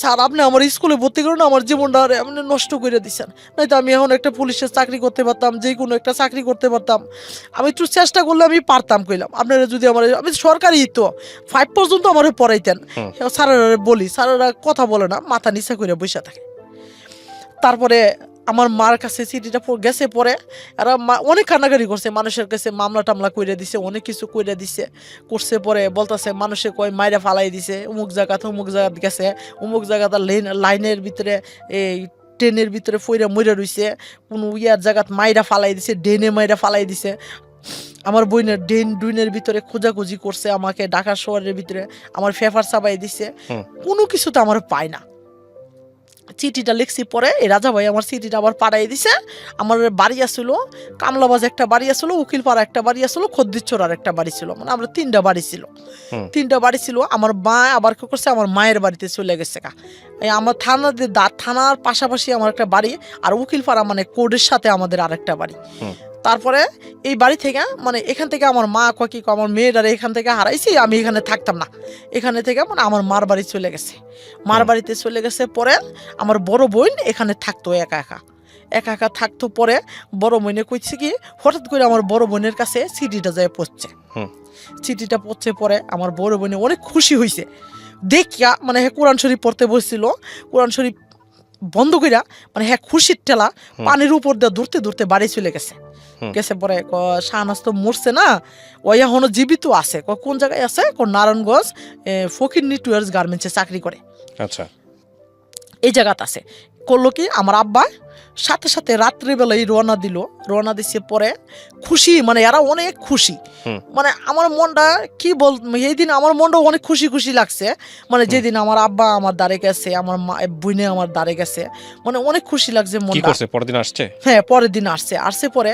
B: স্যার আপনি আমার স্কুলে ভর্তি করুন, আমার জীবনটা আপনি নষ্ট করে দিচ্ছেন, নয়তো আমি এখন একটা পুলিশের চাকরি করতে পারতাম, যে কোনো একটা চাকরি করতে পারতাম, আমি একটু চেষ্টা করলে আমি পারতাম। কইলাম আপনারা যদি আমি সরকারি তো 5 পর্যন্ত আমার পড়াইতেন। স্যারেরা বলি, স্যারেরা কথা বলে না, মাথা নিচা করে বসে থাকে। তারপরে আমার মার কাছে চিঠিটা গেছে, পরে এরা অনেক কান্নাকারি করছে, মানুষের কাছে মামলা টামলা কইরা দিছে, অনেক কিছু কইরা দিছে করছে। পরে বলতেছে মানুষে কয় মাইরা ফালাই দিছে, অমুক জায়গা গেছে, অমুক জায়গাতে লাইনের ভিতরে এই ট্রেনের ভিতরে ফইরা মইরা রইছে, কোনো ইয়ার জায়গাত মাইরা ফালাই দিছে, ডেনে মাইরা ফালাই দিছে। আমার বইনের ডুইনের ভিতরে খোঁজাখুঁজি করছে, আমাকে ঢাকা শহরের ভিতরে আমার ফেফার চাপাই দিছে, কোনো কিছু তো আমার পায় না। চিঠিটা লিখছি পরে এই রাজা ভাই আমার চিঠিটা আবার পাঠাই দিছে। আমার বাড়ি আসছিল কামলাবাজ একটা বাড়ি আসছিল, উকিলপাড়া একটা বাড়ি আসছিল, খদ্দিরচর একটা বাড়ি ছিল, মানে আমরা 3টা বাড়ি ছিল। 3টা বাড়ি ছিল। আমার মা আবার কি করছে, আমার মায়ের বাড়িতে চলে গেছে গা। এই আমার থানার পাশাপাশি আমার একটা বাড়ি, আর উকিলপাড়া মানে কোর্টের সাথে আমাদের আরেকটা বাড়ি। তারপরে এই বাড়ি থেকে মানে এখান থেকে আমার মা কি আমার মেয়েটারে এখান থেকে হারাইছি, আমি এখানে থাকতাম না, এখানে থেকে মানে আমার মার বাড়ি চলে গেছে। মার বাড়িতে চলে গেছে পরে আমার বড় বোন এখানে থাকতো একা একা থাকতো। পরে বড় বোনে কইছে কি, হঠাৎ করে আমার বড় বোনের কাছে চিঠিটা যায় পড়ছে। চিঠিটা পড়ছে পরে আমার বড় বোনে অনেক খুশি হয়েছে দেখিয়া, মানে হ্যাঁ কোরআন শরীফ পড়তে বসছিল, কোরআন শরীফ বন্ধ কইরা মানে হ্যাঁ খুশির টেলা পানির উপর দিয়ে দূরতে বাড়ি চলে গেছে। পরে শাহনাজ তো মরছে না, ওই এখনো জীবিত আছে। কোন জায়গায় আছে? নারায়ণগঞ্জ ফকির নেটওয়ার্কস গার্মেন্টসে চাকরি করে।
A: আচ্ছা,
B: এই জায়গাতে আছে। করলো কি, আমার আব্বা সাথে সাথে রাত্রিবেলায় রওনা দিছে। পরে খুশি, মানে এরা অনেক খুশি, মানে আমার মনটা কি বল, এই দিন আমার মনটা অনেক খুশি লাগছে। মানে যেদিন আমার আব্বা আমার দ্বারে গেছে, আমার মা বোনে আমার দ্বারে গেছে, মানে অনেক খুশি লাগছে মনটা।
A: পরের দিন আসছে? হ্যাঁ,
B: পরের দিন আসছে পরে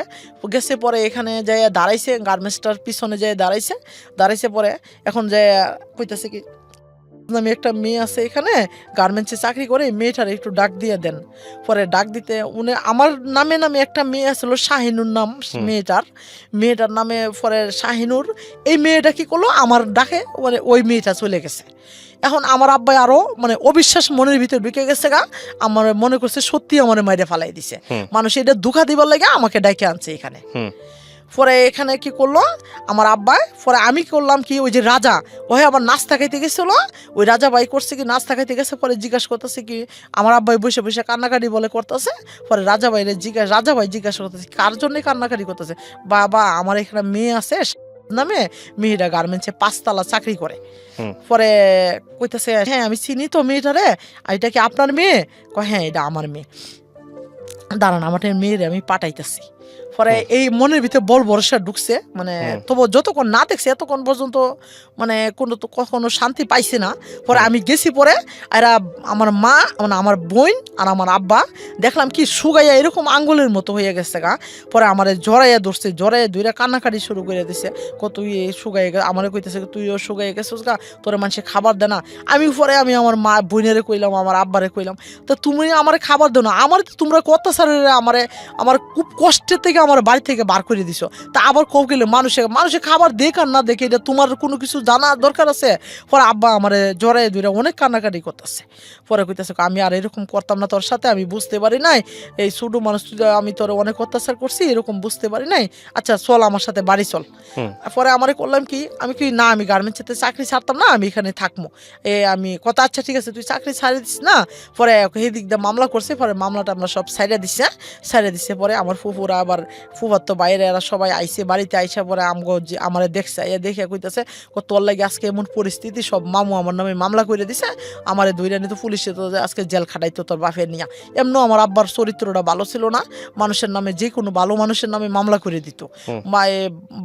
B: গেছে। পরে এখানে যাই দাঁড়াইছে, গার্মেন্টসটার পিছনে যাই দাঁড়াইছে। পরে এখন যাই কইতাছে কি, আমি একটা মেয়ে আছে এখানে গার্মেন্টসে চাকরি করে, মেয়েটার একটু ডাক দিয়ে দেন। পরে ডাক দিতে উনি আমার নামে একটা মেয়ে আসলো, শাহিনুর নাম মেয়েটার নামে। পরে শাহিনুর এই মেয়েটা কি করলো, আমার ডাকে মানে ওই মেয়েটা চলে গেছে। এখন আমার আব্বাই আরো মানে অবিশ্বাস মনের ভিতর ঢুকে গেছে গা। আমার মনে করছে সত্যি আমার মাইরে ফালাই দিছে, মানুষ এটা দুঃখা দিবার লাগে আমাকে ডাকে আনছে এখানে। পরে এখানে কি করলো আমার আব্বা, পরে আমি করলাম কি, ওই যে রাজা ওই আবার নাস্তা খাইতে গেছিল, ওই রাজা ভাই করছে কি নাস্তা খাইতে গেছে। পরে জিজ্ঞাসা করতেছে কি, আমার আব্বাই বসে বসে কান্নাকাটি বলে করতেছে। পরে রাজা ভাই জিজ্ঞাসা করতেছে কার জন্য কান্নাকাটি করতেছে। বাবা আমার এখানে মেয়ে আছে নামে, মেয়েটা গার্মেন্টসে 5 তলা চাকরি করে। পরে কইতেছে হ্যাঁ আমি চিনি তো মেয়েটারে, এটা কি আপনার মেয়ে? হ্যাঁ এটা আমার মেয়ে, দাঁড়ান আমার মেয়েরে আমি পাঠাইতেছি। পরে এই মনের ভিতরে বল ভরসা ঢুকছে, মানে তবু যতক্ষণ না দেখছে এতক্ষণ পর্যন্ত মানে কখনো শান্তি পাইছে না। পরে আমি গেছি, পরে এরা আমার মা মানে আমার বোন আর আমার আব্বা দেখলাম কি শুকাইয়া এরকম আঙ্গুলের মতো হয়ে গেছে গা। পরে আমার জড়াইয়া ধরে কান্নাকাটি শুরু করে দিছে। তুই শুকাই আমার কইতেছে তুইও শুকাই গেছিস গা, তোর মানুষে খাবার দে না। আমি আমার মা বোনেরে কইলাম, আমার আব্বারে কইলাম, তো তুমি আমার খাবার দো না, আমার তোমরা কত সারে আমার খুব কষ্টের থেকে আমার বাড়ি থেকে বার করে দিছো। তা আবার কও গেলে মানুষে খাবার দেখ আর না দেখে, এটা তোমার কোনো কিছু জানার দরকার আছে? পরে আব্বা আমার জড়াই ধরে অনেক কান্নাকাটি করতেছে। পরে কইতেছে আমি আর এরকম করতাম না তোর সাথে, আমি বুঝতে পারি নাই এই ছোট মানুষ, আমি তোর অনেক অত্যাচার করছি এরকম বুঝতে পারি নাই, আচ্ছা চল আমার সাথে বাড়ি চল। পরে আমারে করলাম কি, আমি কি না আমি গার্মেন্টসে চাকরি ছাড়তাম না, আমি এখানে থাকবো। আমি কথা আচ্ছা ঠিক আছে তুই চাকরি ছাড়ে দিস না। পরে এই দিক দিয়ে মামলা করছে, পরে মামলাটা আমরা সব সাইডে দিছে। পরে আমার ফুফুরা আবার ফুফার তো বাইরে এরা সবাই আইসে, বাড়িতে আইসা পরে আমারে দেখছে, দেখে কইতেছে তোর লাগে আজকে এমন পরিস্থিতি, সব মামু আমার নামে মামলা করে দিছে, আমারে ধইরা নিত পুলিশে, তো আজকে জেল খাটাইতো তোর বাপের নিয়া। এমনও আমার আব্বার চরিত্রটা ভালো ছিল না, মানুষের নামে যে কোনো ভালো মানুষের নামে মামলা করে দিত, বা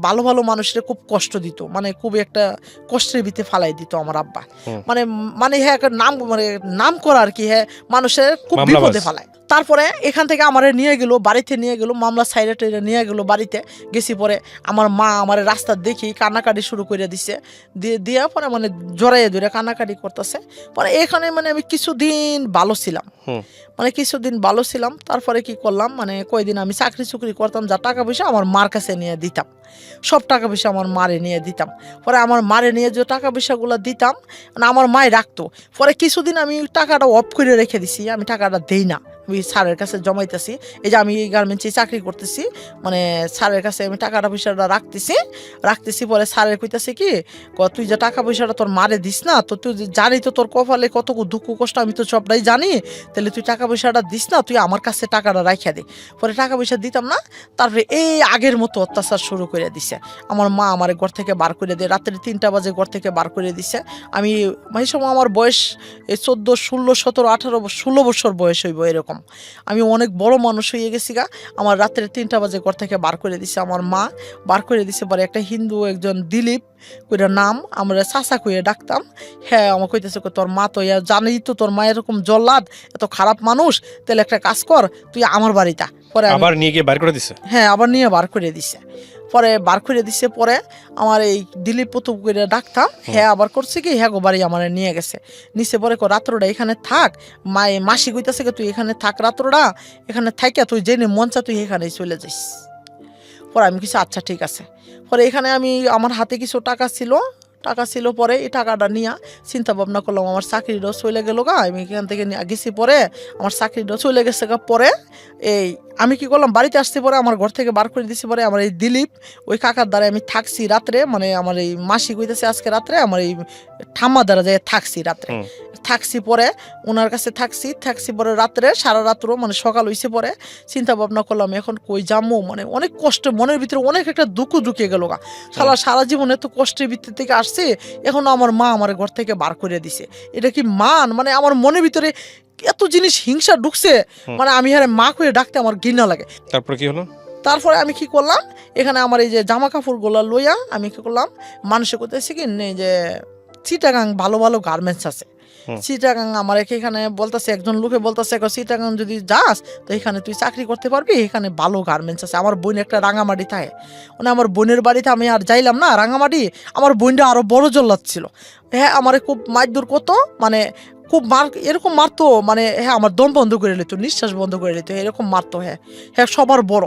B: ভালো মানুষের খুব কষ্ট দিত, মানে খুবই একটা কষ্টের ভিতরে ফালাই দিত আমার আব্বা। মানে হ্যাঁ নাম করা আর কি, হ্যাঁ মানুষের খুব বিপদে ফালায়। তারপরে এখান থেকে আমারে বাড়িতে নিয়ে গেল মামলা সাইডে নিয়ে গেল বাড়িতে গেছি। পরে আমার মা আমার রাস্তা দেখি কান্নাকাটি শুরু করে দিছে, দিয়া পরে মানে জড়াইয়ে ধরে কান্নাকাটি করতেছে। পরে এখানে মানে আমি কিছুদিন ভালো ছিলাম, তারপরে কি করলাম, মানে কয়দিন আমি চাকরি করতাম, যা টাকা পয়সা আমার মার কাছে নিয়ে দিতাম, সব টাকা পয়সা আমার মারে নিয়ে দিতাম। পরে আমার মারে নিয়ে যে টাকা পয়সাগুলো দিতাম মানে আমার মায় রাখতো। পরে কিছুদিন আমি টাকাটা অফ করে রেখে দিছি, আমি টাকাটা দেই না, আমি স্যারের কাছে জমাইতেছি। এই যে আমি এই গার্মেন্টসে চাকরি করতেছি, মানে স্যারের কাছে আমি টাকাটা পয়সাটা রাখতেছি। পরে স্যারের কইতাছে কি, তুই যে টাকা পয়সাটা তোর মারে দিস না, তো তুই জানি তো তোর কপালে কত দুঃখ কষ্ট, আমি তো সবটাই জানি, তাহলে তুই টাকা পয়সাটা দিস না, তুই আমার কাছে টাকাটা রাখিয়া দে। পরে টাকা পয়সা দিতাম না, তারপরে এই আগের মতো অত্যাচার শুরু করে দিছে। আমার মা আমার ঘর থেকে বার করে দেয়, রাত্রে 3টা বাজে ঘর থেকে বার করে দিছে। আমি এই সময় আমার বয়স 14, 16, 17, 18, 16 বছর বয়স হইব এরকম। আমি অনেক বড় মানুষ হয়ে গেছি গা। আমার রাত্রে 3টা বাজে ঘর থেকে বার করে দিছে আমার মা, বার করে দিছে। পরে একটা হিন্দু একজন দিলীপ কইরা নাম আমরা চাচা কইয়া ডাকতাম। হ্যাঁ আমার কইতেছে তোর মা তো জানি তো তোর মা এরকম জল্লাদ, এত খারাপ মানুষ, তাহলে একটা কাজ কর তুই আমার বাড়িটা। পরে
A: আবার নিয়ে গিয়ে বার করে দিছে?
B: হ্যাঁ আবার নিয়ে বার করে দিছে। পরে বার করে দিছে, পরে আমার এই দিলীপ প্রতুপ করে ডাকতাম, হ্যাঁ আবার করছে কি হ্যাঁ গো বাড়ি আমার নিয়ে গেছে। নিচে পরে রাত্রটা এখানে থাক, মাসি কইতাছে তুই এখানে থাক রাত্রটা, এখানে থাকিয়া তুই জেনে মন চা তুই এখানেই চলে যাইস। পরে আমি কিছু আচ্ছা ঠিক আছে। পরে এখানে আমি আমার হাতে কিছু টাকা ছিল, পরে এই টাকাটা নিয়ে চিন্তা ভাবনা করলাম আমার চাকরিটাও চলে গেল গা, আমি এখান থেকে গেছি, পরে আমার চাকরিটাও চলে গেছে গা। পরে এই আমি কি করলাম বাড়িতে আসতে, পরে আমার ঘর থেকে বার করে দিছি। পরে আমার এই দিলীপ ওই কাকার দ্বারা আমি থাকছি রাত্রে, মানে আমার এই মাসি কইতেছে আজকে রাত্রে আমার এই ঠাম্মা দ্বারা যাই থাকছি রাত্রে, থাকছি। পরে ওনার কাছে থাকছি পরে রাত্রে সারা রাত্র মানে সকাল হইছে। পরে চিন্তা ভাবনা করলাম এখন কই যাবো, মানে অনেক কষ্ট, মনের ভিতরে অনেক একটা দুঃখ ঢুকে গেল গা। সারা জীবনে এত কষ্টের ভিতর থেকে আসছে, এখন আমার মা আমার ঘর থেকে বার করে দিছে। এটা কি মান? মানে আমার মনের ভিতরে এত জিনিস হিংসা ঢুকছে, মানে আমি হারে মা করে ডাকতে আমার ঘৃণা লাগে।
A: তারপরে কি হলো?
B: তারপরে আমি কি করলাম, এখানে আমার এই যে জামা কাপড় গুলা লইয়া আমি কি করলাম, মানুষে করতেছি কি যে চিটাগাং ভালো ভালো গার্মেন্টস আছে, চিটাগাং আমার এখানে বলতেছে, একজন লোকে বলতেছে চিটাগাং যদি যাস তো এখানে তুই চাকরি করতে পারবি, এখানে ভালো গার্মেন্টস আছে। আমার বোন একটা রাঙামাটি থাকে, মানে আমার বোনের বাড়িতে আমি আর যাইলাম না রাঙামাটি, আমার বোনটা আরো বড় জল্লাদ ছিল। হ্যাঁ আমার খুব মারধর করতো, মানে খুব এরকম মারতো, মানে হ্যাঁ আমার দম বন্ধ করে নিত, নিঃশ্বাস বন্ধ করে নিত, এরকম মারতো। হ্যাঁ হ্যাঁ সবার বড়,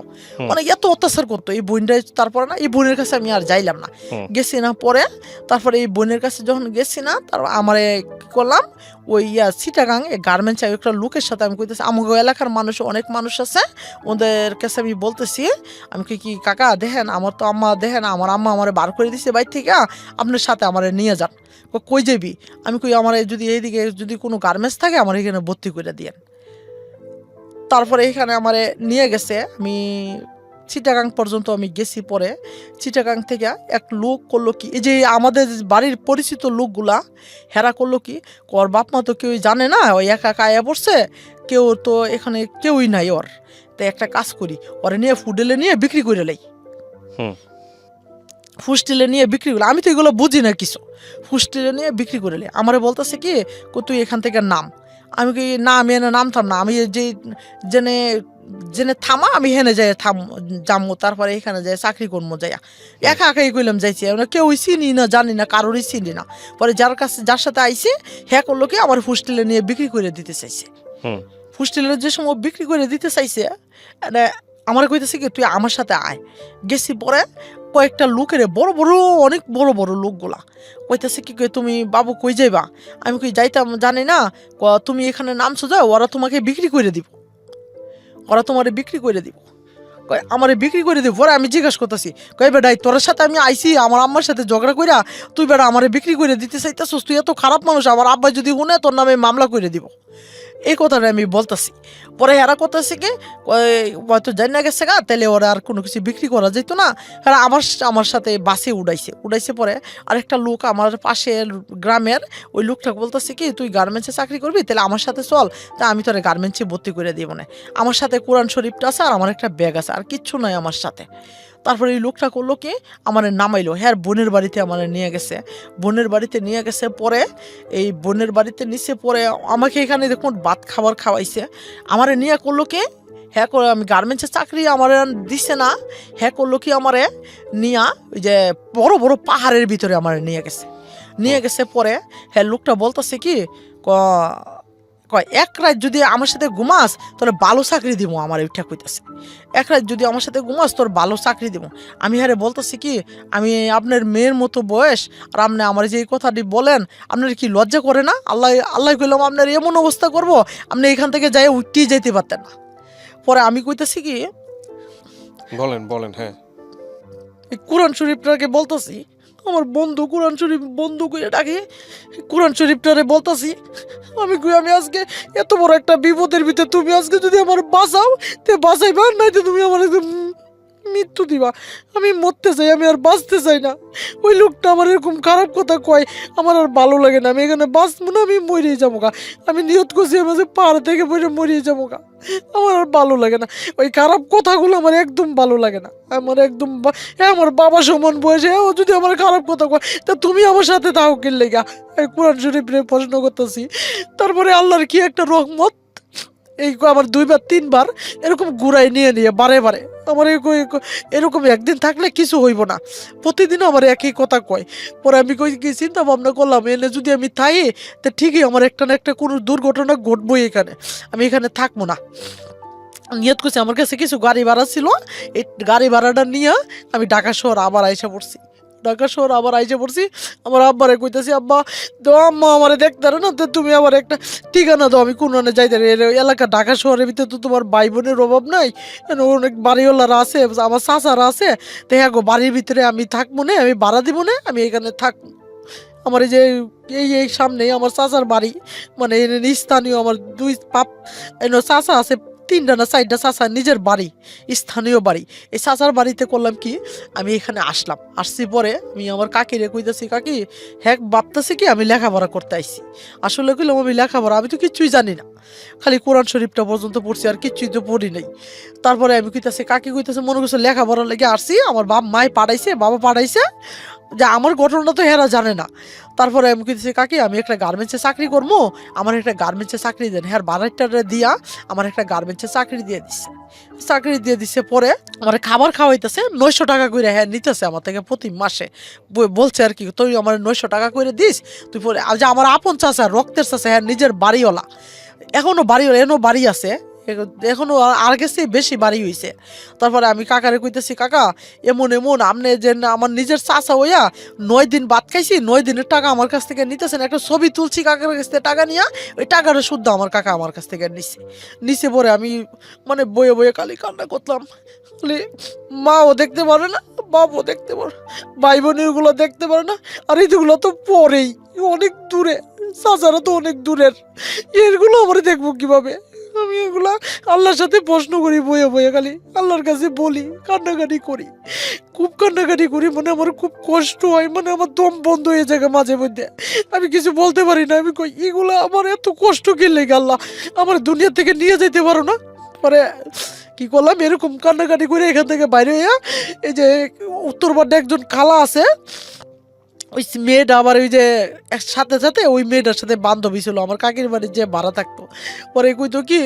B: মানে এত অত্যাচার করতো এই বোনটাই। তারপরে না এই বোনের কাছে আমি আর যাইলাম না, গেছি না। পরে তারপরে এই বোনের কাছে যখন গেছি না, তারপর আমার কি করলাম ওই চিটাগাং গার্মেন্টস একটা লোকের সাথে আমি কইতেছি, আমাকে এলাকার মানুষ অনেক মানুষ আছে, ওদের কাছে আমি বলতেছি, আমি কি কাকা দেখেন আমার তো আম্মা, দেখেন আমার আম্মা আমার বার করে দিছে বাইর থেকে, আপনার সাথে আমার নিয়ে যান। কই যাবি? আমি কই আমার যদি এইদিকে যদি কোনো গার্মেন্টস থাকে আমার এখানে ভর্তি করে দিয়েন। তারপরে এখানে আমার নিয়ে গেছে, আমি চিটাগাং পর্যন্ত আমি গেছি। পরে চিটাগাং থেকে এক লোক করলো কি, এই যে আমাদের বাড়ির পরিচিত লোকগুলা, হেরা করলো কি, ওর বাপ মা তো কেউই জানে না, ওই একা আয়া পড়ছে, কেউ তো এখানে কেউই নাই ওর। তো একটা কাজ করি, ওরে নিয়ে ফুডেলে নিয়ে বিক্রি করে লাই, ফুস্টিলে নিয়ে বিক্রি করলে, আমি তো এগুলো বুঝি না কিছু, ফুস্টিলে নিয়ে বিক্রি করলে আমারে বলতেছে কি তুই এখান থেকে নাম। আমি কি না, আমি এনে নামতাম না, আমি যে জেনে জেনে থামা আমি হেনে যাই যামো, তারপরে এখানে যাই চাকরি করবো যাইয়া একাই কইলাম যাইছি, কেউই চিনি না জানি না, কারোরই চিনি না। পরে যার সাথে আইসি হ্যাঁ করলো কি আমার ফুস্টিলে নিয়ে বিক্রি করে দিতে চাইছে। ফুস্টিলে যে সময় বিক্রি করে দিতে চাইছে, আমার কইতেছে কি তুই আমার সাথে আয়। গেছি, পরে কয়েকটা লোকের বড় বড় অনেক বড় বড় লোকগুলা কইতেছে কি তুমি বাবু কই যাইবা? আমি কই যাইতাম জানি না, তুমি এখানে নামছো যাও, ওরা তোমাকে বিক্রি করে দিব, ওরা তোমার বিক্রি করে দিব, আমার বিক্রি করে দিব। পরে আমি জিজ্ঞাসা করতেছি, কই বেটাই তোর সাথে আমি আইসি আমার আম্মার সাথে ঝগড়া কইরা তুই বেটা আমার বিক্রি করে দিতে চাইতেছিস, তুই এত খারাপ মানুষ, আমার আব্বা যদি শুনে তোর নামে মামলা করে দিব, এই কথাটা আমি বলতেছি। পরে এরা করতেছে কি হয়তো জানি না গেছে গা, তাহলে ওরা আর কোনো কিছু বিক্রি করা যেত না, এরা আমার সাথে বাসে উড়াইছে। পরে আরেকটা লোক আমার পাশের গ্রামের ওই লোকটা বলতেছে কি তুই গার্মেন্টসে চাকরি করবি, তাহলে আমার সাথে চল, তা আমি তোর গার্মেন্টসে ভর্তি করে দিব না। আমার সাথে কোরআন শরীফটা আছে আর আমার একটা ব্যাগ আছে, আর কিচ্ছু নাই আমার সাথে। তারপরে এই লোকটা করলো কি আমার নামাইলো, হ্যাঁ বোনের বাড়িতে আমার নিয়ে গেছে, বোনের বাড়িতে নিয়ে গেছে। পরে এই বোনের বাড়িতে নিচে, পরে আমাকে এখানে দেখুন ভাত খাবার খাওয়াইছে, আমারে নিয়ে করলো কি হ্যাঁ করে আমি গার্মেন্টসের চাকরি আমার দিছে না, হ্যাঁ করলো কি আমারে নিয়া ওই যে বড় বড় পাহাড়ের ভিতরে আমার নিয়ে গেছে। পরে হ্যাঁ লোকটা বলতেছে কি এক রাত যদি আমার সাথে ঘুমাস তোর ভালো চাকরি দিব, আমার ওইটা কইতেছে এক রাত যদি আমার সাথে ঘুমাস তোর ভালো চাকরি দিব। আমি হারে বলতেছি কি আমি আপনার মেয়ের মতো বয়স, আর আপনি আমার যে এই কথাটি বলেন আপনার কি লজ্জা করে না? আল্লাহ কইলাম আপনার এমন অবস্থা করব আপনি এখান থেকে যাই উঠতেই যেতে পারতেন না। পরে আমি কইতেছি কি
A: বলেন হ্যাঁ
B: এই কোরআন শরীফটাকে বলতেছি, আমার বন্ধু কোরআন শরীফ বন্ধু করে ডাকি, কোরআন শরীফটারে বলতেছি আমি আজকে এত বড় একটা বিপদের ভিতরে তুমি আজকে যদি আমার বাঁচাও তে বাঁচাইবা, নাই তো তুমি আমার মৃত্যু দিবা, আমি মরতে চাই, আমি আর বাঁচতে চাই না। ওই লোকটা আমার এরকম খারাপ কথা কয়, আমার আর ভালো লাগে না। আমি এখানে বাঁচবো না, আমি মরেই যাবো গা। আমি নিয়ত করছি আমি যে পাহাড় থেকে পড়ে মরিয়ে যাবো গা। আমার আর ভালো লাগে না, ওই খারাপ কথাগুলো আমার একদম ভালো লাগে না। আমার একদম আমার বাবা সমান বয়সে ও যদি আমার খারাপ কথা কয়, তা তুমি আমার সাথে তাও কিনলে গা। আমি কোরআন শরীফে প্রশ্ন করতেছি। তারপরে আল্লাহর কি একটা রহমত, এই আমার 2-3 বার এরকম ঘুরাই নিয়ে নিয়ে বারে বারে আমার এরকম একদিন থাকলে কিছু হইব না, প্রতিদিন আমার একই কথা কয়। পরে আমি কি চিন্তা ভাবনা করলাম, এনে যদি আমি থাকি তো ঠিকই আমার একটা না একটা কোনো দুর্ঘটনা ঘটবই এখানে, আমি এখানে থাকবো না। নিয়ত করছি, আমার কাছে কিছু গাড়ি ভাড়া ছিল, এই গাড়ি ভাড়াটা নিয়ে আমি ঢাকা শহর আবার আইসা পড়ছি। আমার আব্বারে কইতেছি, আব্বা তো আম্মা আমারে দেখতে পারে না, তো তুমি আমার একটা ঠিকানা দাও, আমি কোন যাইতে এলাকা ঢাকা শহরের ভিতরে তো তোমার ভাই বোনের অভাব নাই, অনেক বাড়িওয়ালারা আছে, আমার চাচারা আছে, তো হ্যাঁ গো বাড়ির ভিতরে আমি থাকবো না, আমি ভাড়া দিব না, আমি এখানে থাকবো। আমার এই যে এই সামনে আমার চাচার বাড়ি, মানে স্থানীয় আমার 2 পাপ চাচা আছে, 3টা না 4টা চাচা নিজের বাড়ি, স্থানীয় বাড়ি। এই চাচার বাড়িতে করলাম কি, আমি এখানে আসছি পরে আমি আমার কাকিরে কইতেছি, কাকি হ্যাঁ ভাবতেছি কি আমি লেখাপড়া করতে আইছি। আসলে কইলাম আমি লেখাপড়া আমি তো কিচ্ছুই জানি না, খালি কোরআন শরীফটা পর্যন্ত পড়ছি, আর কিচ্ছুই তো পড়ি নাই। তারপরে আমি কইতেছি, কাকি কইতেছে মনে করছে লেখাপড়ার লেগে আসছি, আমার মায় পাঠাইছে, বাবা পাঠাইছে, যে আমার ঘটনা তো হেরা জানে না। তারপরে আমি কইতেছি, কাকি আমি একটা গার্মেন্টসে চাকরি করবো, আমার একটা গার্মেন্টসে চাকরি দেন। হ্যাঁ বাড়াইটা দিয়া আমার একটা গার্মেন্টসে চাকরি দিয়ে দিচ্ছে। পরে আমার খাবার খাওয়াইতেছে 900 টাকা করে, হ্যাঁ নিতেছে আমার থেকে প্রতি মাসে, বলছে আর কি তুই আমার 900 টাকা করে দিস, তুই পরে যে আমার আপন চাচা রক্তের চাচা, হ্যাঁ নিজের বাড়িওয়ালা, এখনো বাড়ি আছে, এখনো আর গেছে বেশি বাড়ি হয়েছে। তারপরে আমি কাকারে কইতেছি, কাকা এমন আপনি যে আমার নিজের চাচা হইয়া 9 দিন ভাত খাইছি, 9 দিনের টাকা আমার কাছ থেকে নিতেছেন, একটা ছবি তুলছি কাকার কাছ থেকে টাকা নিয়ে, ওই টাকাটা শুদ্ধ আমার কাকা আমার কাছ থেকে নিচে পরে আমি মানে বয়ে বয়ে খালি কান্না করতাম। খালি মাও দেখতে পারে না, বাপও দেখতে পারে, ভাই বোনেরগুলো দেখতে পারে না, আর এইগুলো তো পরেই অনেক দূরে, চাচারা তো অনেক দূরের, এরগুলো আমার দেখবো কিভাবে? আমি এগুলা আল্লাহর সাথে প্রশ্ন করি, বয়ে খালি আল্লাহর কাছে বলি, কান্নাকাটি করি, খুব কান্নাকাটি করি, মানে আমার খুব কষ্ট হয়, মানে আমার দম বন্ধ হয়ে যায় মাঝে মধ্যে, আমি কিছু বলতে পারি না। আমি কই এগুলা আমার এত কষ্ট কে লেগে, আল্লাহ আমার দুনিয়া থেকে নিয়ে যেতে পারো না? পরে কি করলাম, এরকম কান্নাকাটি করে এখান থেকে বাইরে হইয়া, এই যে উত্তরপাড়ে একজন খালা আছে, ওই মেয়েটা আবার ওই যে সাথে সাথে ওই মেয়েটার সাথে বান্ধবী ছিল, আমার কাকির বাড়ির যে ভাড়া থাকতো। পরে কইতো কি,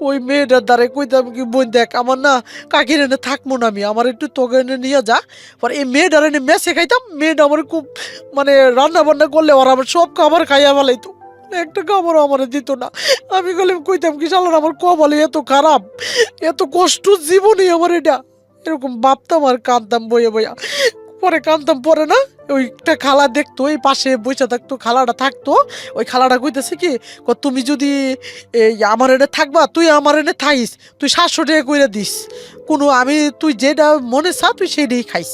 B: ওই মেয়েটার দ্বারা কইতাম কি, বোন দেখ আমার না কাকির এনে থাকবো না, আমি আমার একটু তোকে এনে নিয়ে যা। পরে এই মেয়েটার এনে মেসে খাইতাম, মেয়েটা আমার খুব মানে রান্না বান্না করলে ওরা আমার সব খাবার খাইয়া ফেলাইতো, একটা খাবারও আমার দিত না। আমি কইতাম কি শালার আমার কপালে এত খারাপ, এত কষ্ট জীবনই আমার এটা, এরকম ভাবতাম আর কাঁদতাম বইয়া বইয়া। পরে কাঁদতাম, পরে না ওইটা খালা দেখতো, এই পাশে বইসা থাকতো, খালাটা থাকতো, ওই খালাটা কইতেছে কি, তুমি যদি এই আমার এনে থাকবা, তুই আমার এনে থাইস, তুই 700 টাকা করে দিস, তুই যেটা মনে চা তুই সেটাই খাইস।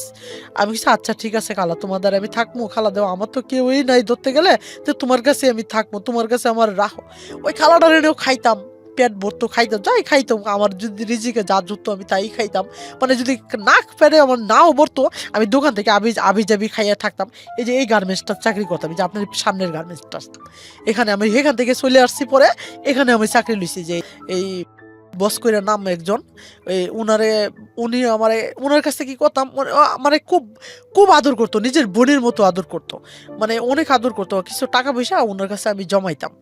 B: আমি আচ্ছা ঠিক আছে খালা, তোমার দ্বারা আমি থাকবো। খালা দেওয়া আমার তো কেউই নাই ধরতে গেলে, তো তোমার কাছে আমি থাকবো, তোমার কাছে আমার রাখো। ওই খালাটার এনেও খাইতাম, পেট ভরতো, খাইতাম যাই খাইতাম, আমার যদি রিজিকে যা জুটতো আমি তাই খাইতাম। মানে যদি না পেটে আমার নাও ভরতো, আমি দোকান থেকে আবি যাবি খাইয়া থাকতাম। এই যে এই গার্মেন্টসটা চাকরি করতাম, যে আপনার সামনের গার্মেন্টসটা, এখানে আমি এখান থেকে চলে আসছি, পরে এখানে আমি চাকরি লইছি। যে এই বস কইরা নাম একজন, উনি ওনার কাছ থেকে কি করতাম, মানে খুব খুব আদর করতো, নিজের বোনের মতো আদর করতো, মানে অনেক আদর করতো। কিছু টাকা পয়সা ওনার কাছে আমি জমাইতাম,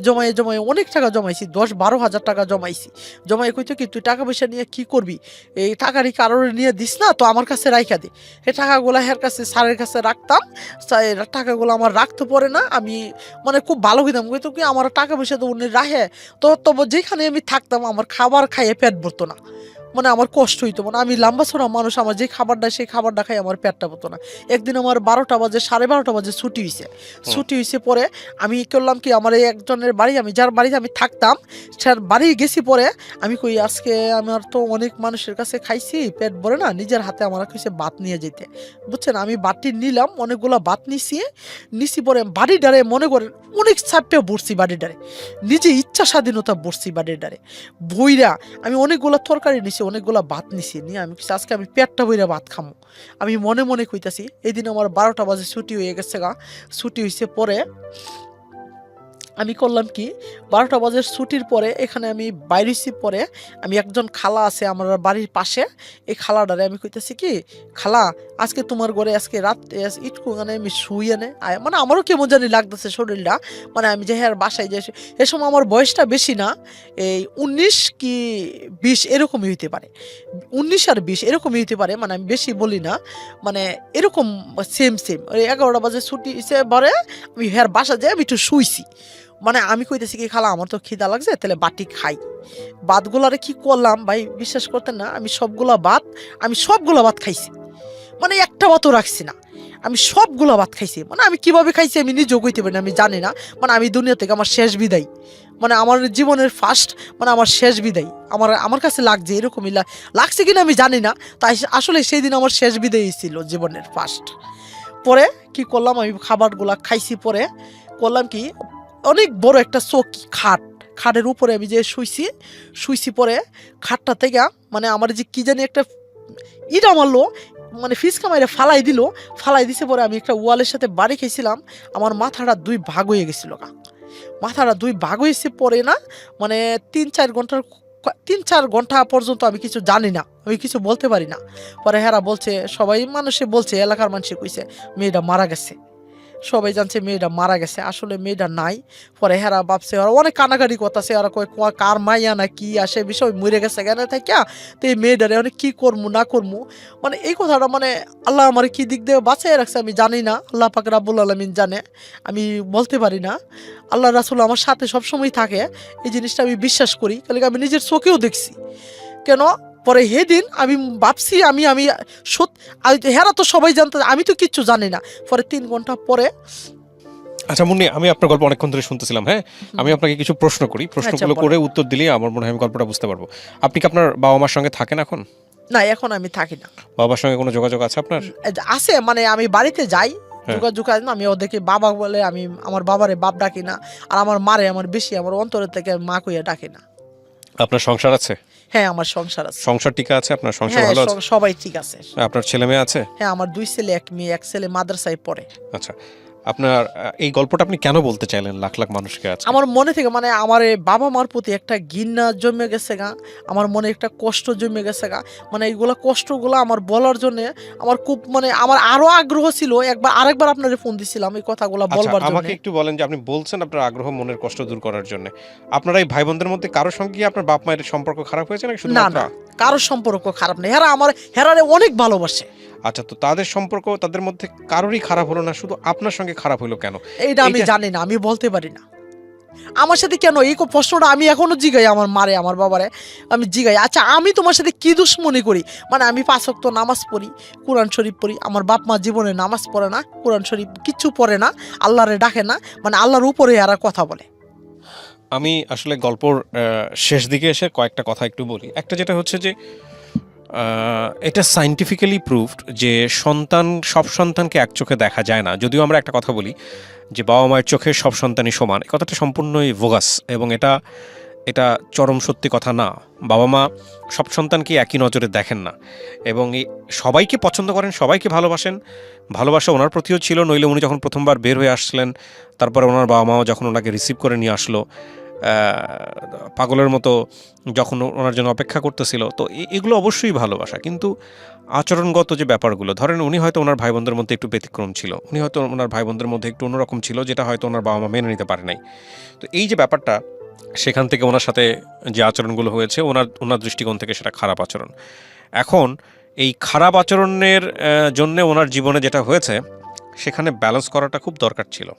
B: জমাই অনেক টাকা জমাইছি, 10-12 হাজার টাকা জমাইছি। জমাই কইতো কি, তুই টাকা পয়সা নিয়ে কি করবি, এই টাকারই কারোর নিয়ে দিস না তো, আমার কাছে রাইখা দে। এই টাকাগুলো হের কাছে, স্যারের কাছে রাখতাম, টাকাগুলো আমার রাখতে পারে না। আমি মানে খুব ভালো হইতাম, কইতো কি আমার টাকা পয়সা তো উনি রাখে, তো যেখানে আমি থাকতাম আমার খাবার খাইয়ে পেট ভরতো না, মানে আমার কষ্ট হইতো, মানে আমি লম্বা ছোড়া মানুষ, আমার যে খাবারটা সেই খাবারটা খাই আমার পেটটা ভরতো না। একদিন আমার 12টা বাজে 12:30 বাজে ছুটি হয়েছে। পরে আমি করলাম কি, আমার এই একজনের বাড়ি, আমি যার বাড়িতে আমি থাকতাম তার বাড়ি গেছি। পরে আমি কই আজকে আমার তো অনেক মানুষের কাছে খাইছি, পেট ভরে না, নিজের হাতে আমার কইছে ভাত নিয়ে যেতে, বুঝছেন? আমি বাটি নিলাম, অনেকগুলো ভাত নিছি। পরে বাড়ি ডারে মনে করেন অনেক চাপে বসছি, বাড়ি ডারে নিজে ইচ্ছা স্বাধীনতা বসছি, বাড়ির ডারে বইরা আমি অনেকগুলো তরকারি নিছি, অনেকগুলা ভাত নিছি নিয়ে আমি কইছি, আজকে আমি পেটটা বইরা ভাত খামো। আমি মনে মনে কইতাছি, এই দিন আমার 12টা বাজে ছুটি হয়ে গেছে গা। ছুটি হয়েছে পরে আমি করলাম কি, 12টা বাজে ছুটির পরে এখানে আমি বাইরেছি। পরে আমি একজন খালা আছে আমার বাড়ির পাশে, এই খালাডারে আমি কইতেছি কি, খালা আজকে তোমার ঘরে আজকে রাত ইটকু গানে আমি শুই এনে মানে আমারও কেমন জানি লাগতেছে শরীরটা। মানে আমি যে হ্যাঁ বাসায় যে এ সময় আমার বয়সটা বেশি না, এই 19 কি 20 এরকমই হইতে পারে, 19 আর 20 এরকমই হইতে পারে, মানে আমি বেশি বলি না, মানে এরকম সেম ওই 11টা বাজে ছুটি হয়েছে পরে আমি হ্যাঁ বাসা যাই, আমি একটু শুইছি। মানে আমি কইতেছি কি, খালা আমার তো খিদা লাগছে, তাহলে বাটি খাই। ভাতগুলারে কি করলাম ভাই বিশ্বাস করতেন না, আমি সবগুলা ভাত খাইছি, মানে একটা ভাতও রাখছি না, আমি সবগুলা ভাত খাইছি। মানে আমি কিভাবে খাইছি আমি নিজেও কইতে পারি না, আমি জানি না। মানে আমি দুনিয়া থেকে আমার শেষ বিদায়, মানে আমার জীবনের ফার্স্ট, মানে আমার শেষ বিদায় আমার কাছে লাগছে, এরকমই লাগছে কিনা আমি জানি না। তাই আসলে সেই দিন আমার শেষ বিদায় ছিল জীবনের ফার্স্ট। পরে কি করলাম, আমি খাবারগুলা খাইছি। পরে করলাম কি, অনেক বড় একটা চৌকি খাটের উপরে আমি যে শুইছি। পরে খাটটা থেকে মানে আমার যে কি জানি একটা ইটা মারলো, মানে ফিসকা মাইরে ফালাই দিছে। পরে আমি একটা ওয়ালের সাথে বাড়ি খেয়েছিলাম, আমার মাথাটা 2 ভাগ হয়ে গেছিল মাথাটা 2 ভাগ হয়েছে। পরে না মানে 3-4 ঘন্টা পর্যন্ত আমি কিছু জানি না, আমি কিছু বলতে পারি না। পরে হেরা বলছে, সবাই মানুষে বলছে, এলাকার মানুষে কইছে মেয়েটা মারা গেছে, সবাই জানছে মেয়েটা মারা গেছে, আসলে মেয়েটা নাই। পরে হেরা ভাবছে, ওরা অনেক কানাকাটি করতেছে, ওরা কয় কার মাইয়া না কি আসে বিষয় মরে গেছে কেন থাকিয়া, তো এই মেয়েটারে অনেক কি করবো না করবো, মানে এই কথাটা মানে আল্লাহ আমার কি দিক দিয়ে বাঁচাই রাখছে আমি জানি না, আল্লাহ পাক রাব্বুল আলামিন জানে, আমি বলতে পারি না। আল্লাহ রাসূল আমার সাথে সবসময় থাকে, এই জিনিসটা আমি বিশ্বাস করি, কারণ আমি নিজের চোখেও দেখছি। কেন পরে সেদিন আমি ভাবছি আমি হেরা তো সবাই জানতো, আমি তো কিচ্ছু জানি না। পরে 3 ঘন্টা পরে,
A: আচ্ছা মুন্নি, আমি আপনার গল্প অনেকক্ষণ ধরে শুনতেছিলাম। হ্যাঁ, আমি আপনাকে কিছু প্রশ্ন করি, প্রশ্নগুলো করে উত্তর দিলেই আমার মনে হয় আমি গল্পটা বুঝতে পারবো। আপনি কি আপনার বাবা মার সঙ্গে থাকেন এখন?
B: না, এখন আমি থাকি না।
A: বাবার সঙ্গে কোনো যোগাযোগ আছে আপনার?
B: আছে, মানে আমি বাড়িতে যাই, যোগাযোগ আছে না, আমি ওদেরকে বাবা বলে, আমি আমার বাবারে বাপ ডাকি না, আর আমার মারে আমার বেশি আমার অন্তরের থেকে মা কইয়া ডাকি না।
A: আপনার সংসার আছে?
B: হ্যাঁ, আমার সংসার আছে।
A: সংসার ঠিক আছে? আপনার সংসার ভালো আছে?
B: সবাই ঠিক আছে।
A: আপনার ছেলে মেয়ে আছে?
B: হ্যাঁ, আমার 2 ছেলে 1 মেয়ে, এক ছেলে মাদ্রাসায় পড়ে।
A: আচ্ছা, আপনার এই গল্পটা আপনি কেন বলতে চাইলেন লাখ লাখ মানুষকে? আছে
B: আমার মনে থেকে, মানে আমার বাবা মার প্রতি একটা ঘৃণা জমে গেছে আমার মনে একটা কষ্ট জমে গেছে মানে এইগুলা কষ্টগুলো আমার বলার জন্য আমার খুব, মানে আমার আরো আগ্রহ ছিল, আরেকবার আপনারে ফোন দিছিলাম এই কথাগুলো বলবার জন্য।
A: আমাকে একটু বলেন যে আপনি বলছেন আপনার আগ্রহ মনের কষ্ট দূর করার জন্য, আপনারা এই ভাই বোনদের মধ্যে কারোর সঙ্গে কি আপনার বাপ মায়ের সম্পর্ক খারাপ হয়েছে নাকি শুধু?
B: না, কারোর সম্পর্ক খারাপ নেই, হেরারে অনেক ভালোবাসে।
A: আচ্ছা, তো তাদের সম্পর্ক তাদের মধ্যে কারোরই খারাপ হলো না, শুধু আপনার সঙ্গে খারাপ হলো কেন?
B: এইটা আমি জানি না, আমি বলতে পারি না আমার সাথে কেন এই প্রশ্নটা আমি এখনো জিগাই আমার মারে আমার বাবারে, আমি জিগাই, আচ্ছা আমি তোমার সাথে কি দুশ্মনী করি? মানে আমি 5 ওয়াক্ত নামাজ পড়ি, কোরআন শরীফ পড়ি, আমার বাপ মা জীবনে নামাজ পড়ে না, কোরআন শরীফ কিচ্ছু পড়ে না, আল্লাহরে ডাকে না, মানে আল্লাহর উপরে আর কথা বলে।
A: আমি আসলে গল্পর শেষ দিকে এসে কয়েকটা কথা একটু বলি। একটা যেটা হচ্ছে যে এটা সায়েন্টিফিক্যালি প্রুভড যে সব সন্তানকে এক চোখে দেখা যায় না। যদিও আমরা একটা কথা বলি যে বাবা মায়ের চোখে সব সন্তানই সমান, এই কথাটা সম্পূর্ণই ভোগাস এবং এটা চরম সত্যি কথা না। বাবা মা সব সন্তানকে একই নজরে দেখেন না এবং সবাইকে পছন্দ করেন, সবাইকে ভালোবাসেন। ভালোবাসা ওনার প্রতিও ছিল, নইলে উনি যখন প্রথমবার বের হয়ে আসছিলেন, তারপরে ওনার বাবা মাও যখন ওনাকে রিসিভ করে নিয়ে আসলো পাগলের মতো, যখন ওনার জন্য অপেক্ষা করতেছিল, তো এগুলো অবশ্যই ভালোবাসা। কিন্তু আচরণগত যে ব্যাপারগুলো, ধরেন উনি হয়তো ওনার ভাই বোনদের মধ্যে একটু ব্যতিক্রম ছিল, উনি হয়তো ওনার ভাই বোনদের মধ্যে একটু অন্যরকম ছিল, যেটা হয়তো ওনার বাবা মা মেনে নিতে পারে নাই। তো এই যে ব্যাপারটা, সেখান থেকে ওনার সাথে যে আচরণগুলো হয়েছে, ওনার দৃষ্টিকোণ থেকে সেটা খারাপ আচরণ। এখন এই খারাপ আচরণের জন্য ওনার জীবনে যেটা হয়েছে, সেখানে ব্যালেন্স করাটা খুব দরকার ছিল।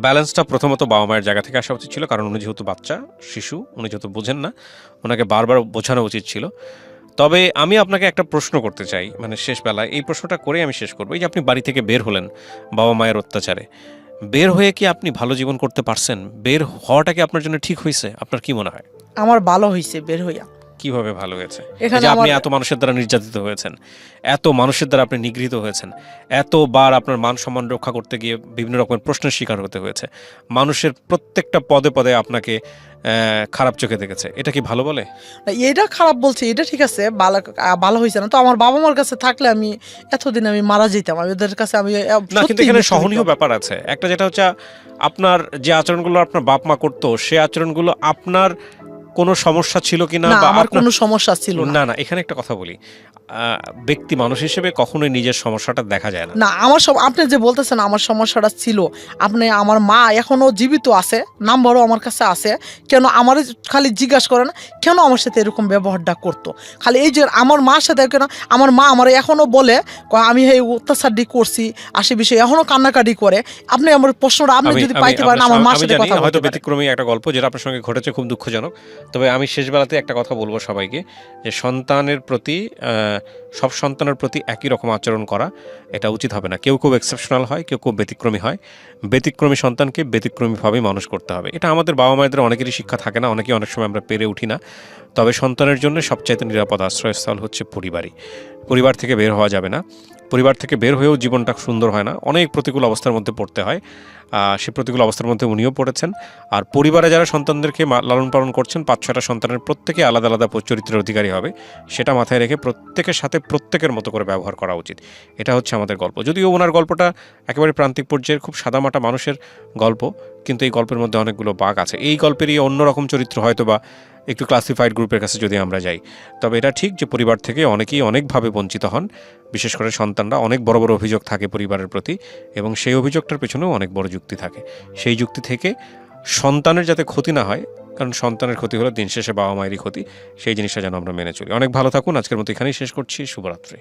A: ব্যালেন্সটা প্রথমত বাবা মায়ের জায়গা থেকে আসা উচিত ছিল, কারণ উনি যেহেতু বাচ্চা শিশু, উনি যেহেতু বোঝেন না, ওনাকে বারবার বোঝানো উচিত ছিল। তবে আমি আপনাকে একটা প্রশ্ন করতে চাই, মানে শেষ বেলায় এই প্রশ্নটা করেই আমি শেষ করবো। এই যে আপনি বাড়ি থেকে বের হলেন বাবা মায়ের অত্যাচারে, বের হয়ে কি আপনি ভালো জীবন করতে পারছেন? বের হওয়াটা কি আপনার জন্য ঠিক হয়েছে? আপনার কি মনে হয়?
B: আমার ভালো হয়েছে বের হইয়া।
A: কিভাবে ভালো হয়েছে?
B: এখানে
A: যে আপনি
B: আমার
A: এত মানুষের দ্বারা নির্যাতিত হয়েছেন, এত মানুষের দ্বারা আপনি নিগৃহীত হয়েছেন, এতবার আপনার মান সম্মান রক্ষা করতে গিয়ে বিভিন্ন রকমের প্রশ্নের শিকার হতে হয়েছে, মানুষের প্রত্যেকটা পদে পদে আপনাকে খারাপ চোখে দেখেছে, এটা কি ভালো বলে?
B: এটা খারাপ বলছি, এটা ঠিক আছে, ভালো ভালো হয়েছে না তো। আমার বাবা মার কাছে থাকলে আমি এতদিন আমি মারা যেতাম, আমি ওদের কাছে আমি
A: না, কিন্তু
B: সত্যিই
A: এখানে
B: মুক্তি
A: সহনীয়
B: পেতাম।
A: ব্যাপার আছে। একটা যেটা হচ্ছে আপনার যে আচরণগুলো আপনার বাপ মা করতো, সে আচরণগুলো আপনার কোনো সমস্যা ছিল কিনা
B: না,
A: বা
B: আমার
A: আপনার,
B: কোনো সমস্যা ছিল না।
A: না না, এখানে একটা কথা বলি, ব্যক্তি মানুষ হিসেবে কখনোই নিজের সমস্যাটা দেখা যায় না।
B: না, আমার আপনি যে বলতেছেন আমার সমস্যাটা ছিল, আপনি আমার মা এখনো জীবিত আছে, নাম্বারও আমার কাছে আছে, কেন আমার খালি জিজ্ঞাসা করেন কেন আমার সাথে এরকম ব্যবহারটা করতো, খালি এই যে আমার মার সাথে কেন, আমার মা আমার এখনো বলে আমি এই অত্যাচারটি করছি আশি বিষয়ে, এখনো কান্নাকাটি করে। আপনি আমার প্রশ্নটা আপনি যদি পাইতে পারেন আমার মার সাথে কথা
A: হয়তো
B: বলতে পারেন।
A: ব্যতিক্রমী একটা গল্প যেটা আপনার সঙ্গে ঘটেছে, খুব দুঃখজনক। তবে আমি শেষ বেলাতে একটা কথা বলবো সবাইকে, যে সন্তানের প্রতি সব সন্তানের প্রতি একই রকম আচরণ করা এটা উচিত হবে না। কেউ খুব এক্সেপশনাল হয়, কেউ খুব ব্যতিক্রমী হয়। ব্যতিক্রমী সন্তানকে ব্যতিক্রমীভাবেই মানুষ করতে হবে। এটা আমাদের বাবা মায়েদের অনেকেরই শিক্ষা থাকে না, অনেকেই অনেক সময় আমরা পেরে উঠি না। তবে সন্তানের জন্য সবচাইতে নিরাপদ আশ্রয়স্থল হচ্ছে পরিবারই। পরিবার থেকে বের হওয়া যাবে না। পরিবার থেকে বের হয়েও জীবনটা সুন্দর হয় না, অনেক প্রতিকূল অবস্থার মধ্যে পড়তে হয়। সে প্রতিকূল অবস্থার মধ্যে উনিও পড়েছেন। আর পরিবারে যারা সন্তানদেরকে লালন পালন করছেন, 5-6টা সন্তানের প্রত্যেকে আলাদা আলাদা চরিত্রের অধিকারী হবে, সেটা মাথায় রেখে প্রত্যেকের সাথে প্রত্যেকের মতো করে ব্যবহার করা উচিত। এটা হচ্ছে আমাদের গল্প। যদিও ওনার গল্পটা একেবারে প্রান্তিক পর্যায়ের খুব সাদামাটা মানুষের গল্প, কিন্তু এই গল্পের মধ্যে অনেকগুলো বাঁক আছে। এই গল্পেরই অন্যরকম চরিত্র হয়তো বা একটু ক্লাসিফাইড গ্রুপের কাছে যদি আমরা যাই। তবে এটা ঠিক যে পরিবার থেকে অনেকেই অনেকভাবে বঞ্চিত হন, বিশেষ করে সন্তানরা। অনেক বড় বড় অভিযোগ থাকে পরিবারের প্রতি, এবং সেই অভিযোগটার পেছনেও অনেক বড় যুক্তি থাকে। সেই যুক্তি থেকে সন্তানের যাতে ক্ষতি না হয়, কারণ সন্তানের ক্ষতি হলে দিন শেষে বাবা মায়েরই ক্ষতি, সেই জিনিসটা যেন আমরা মেনে চলি। অনেক ভালো থাকুন। আজকের মতো এখানেই শেষ করছি। শুভরাত্রি।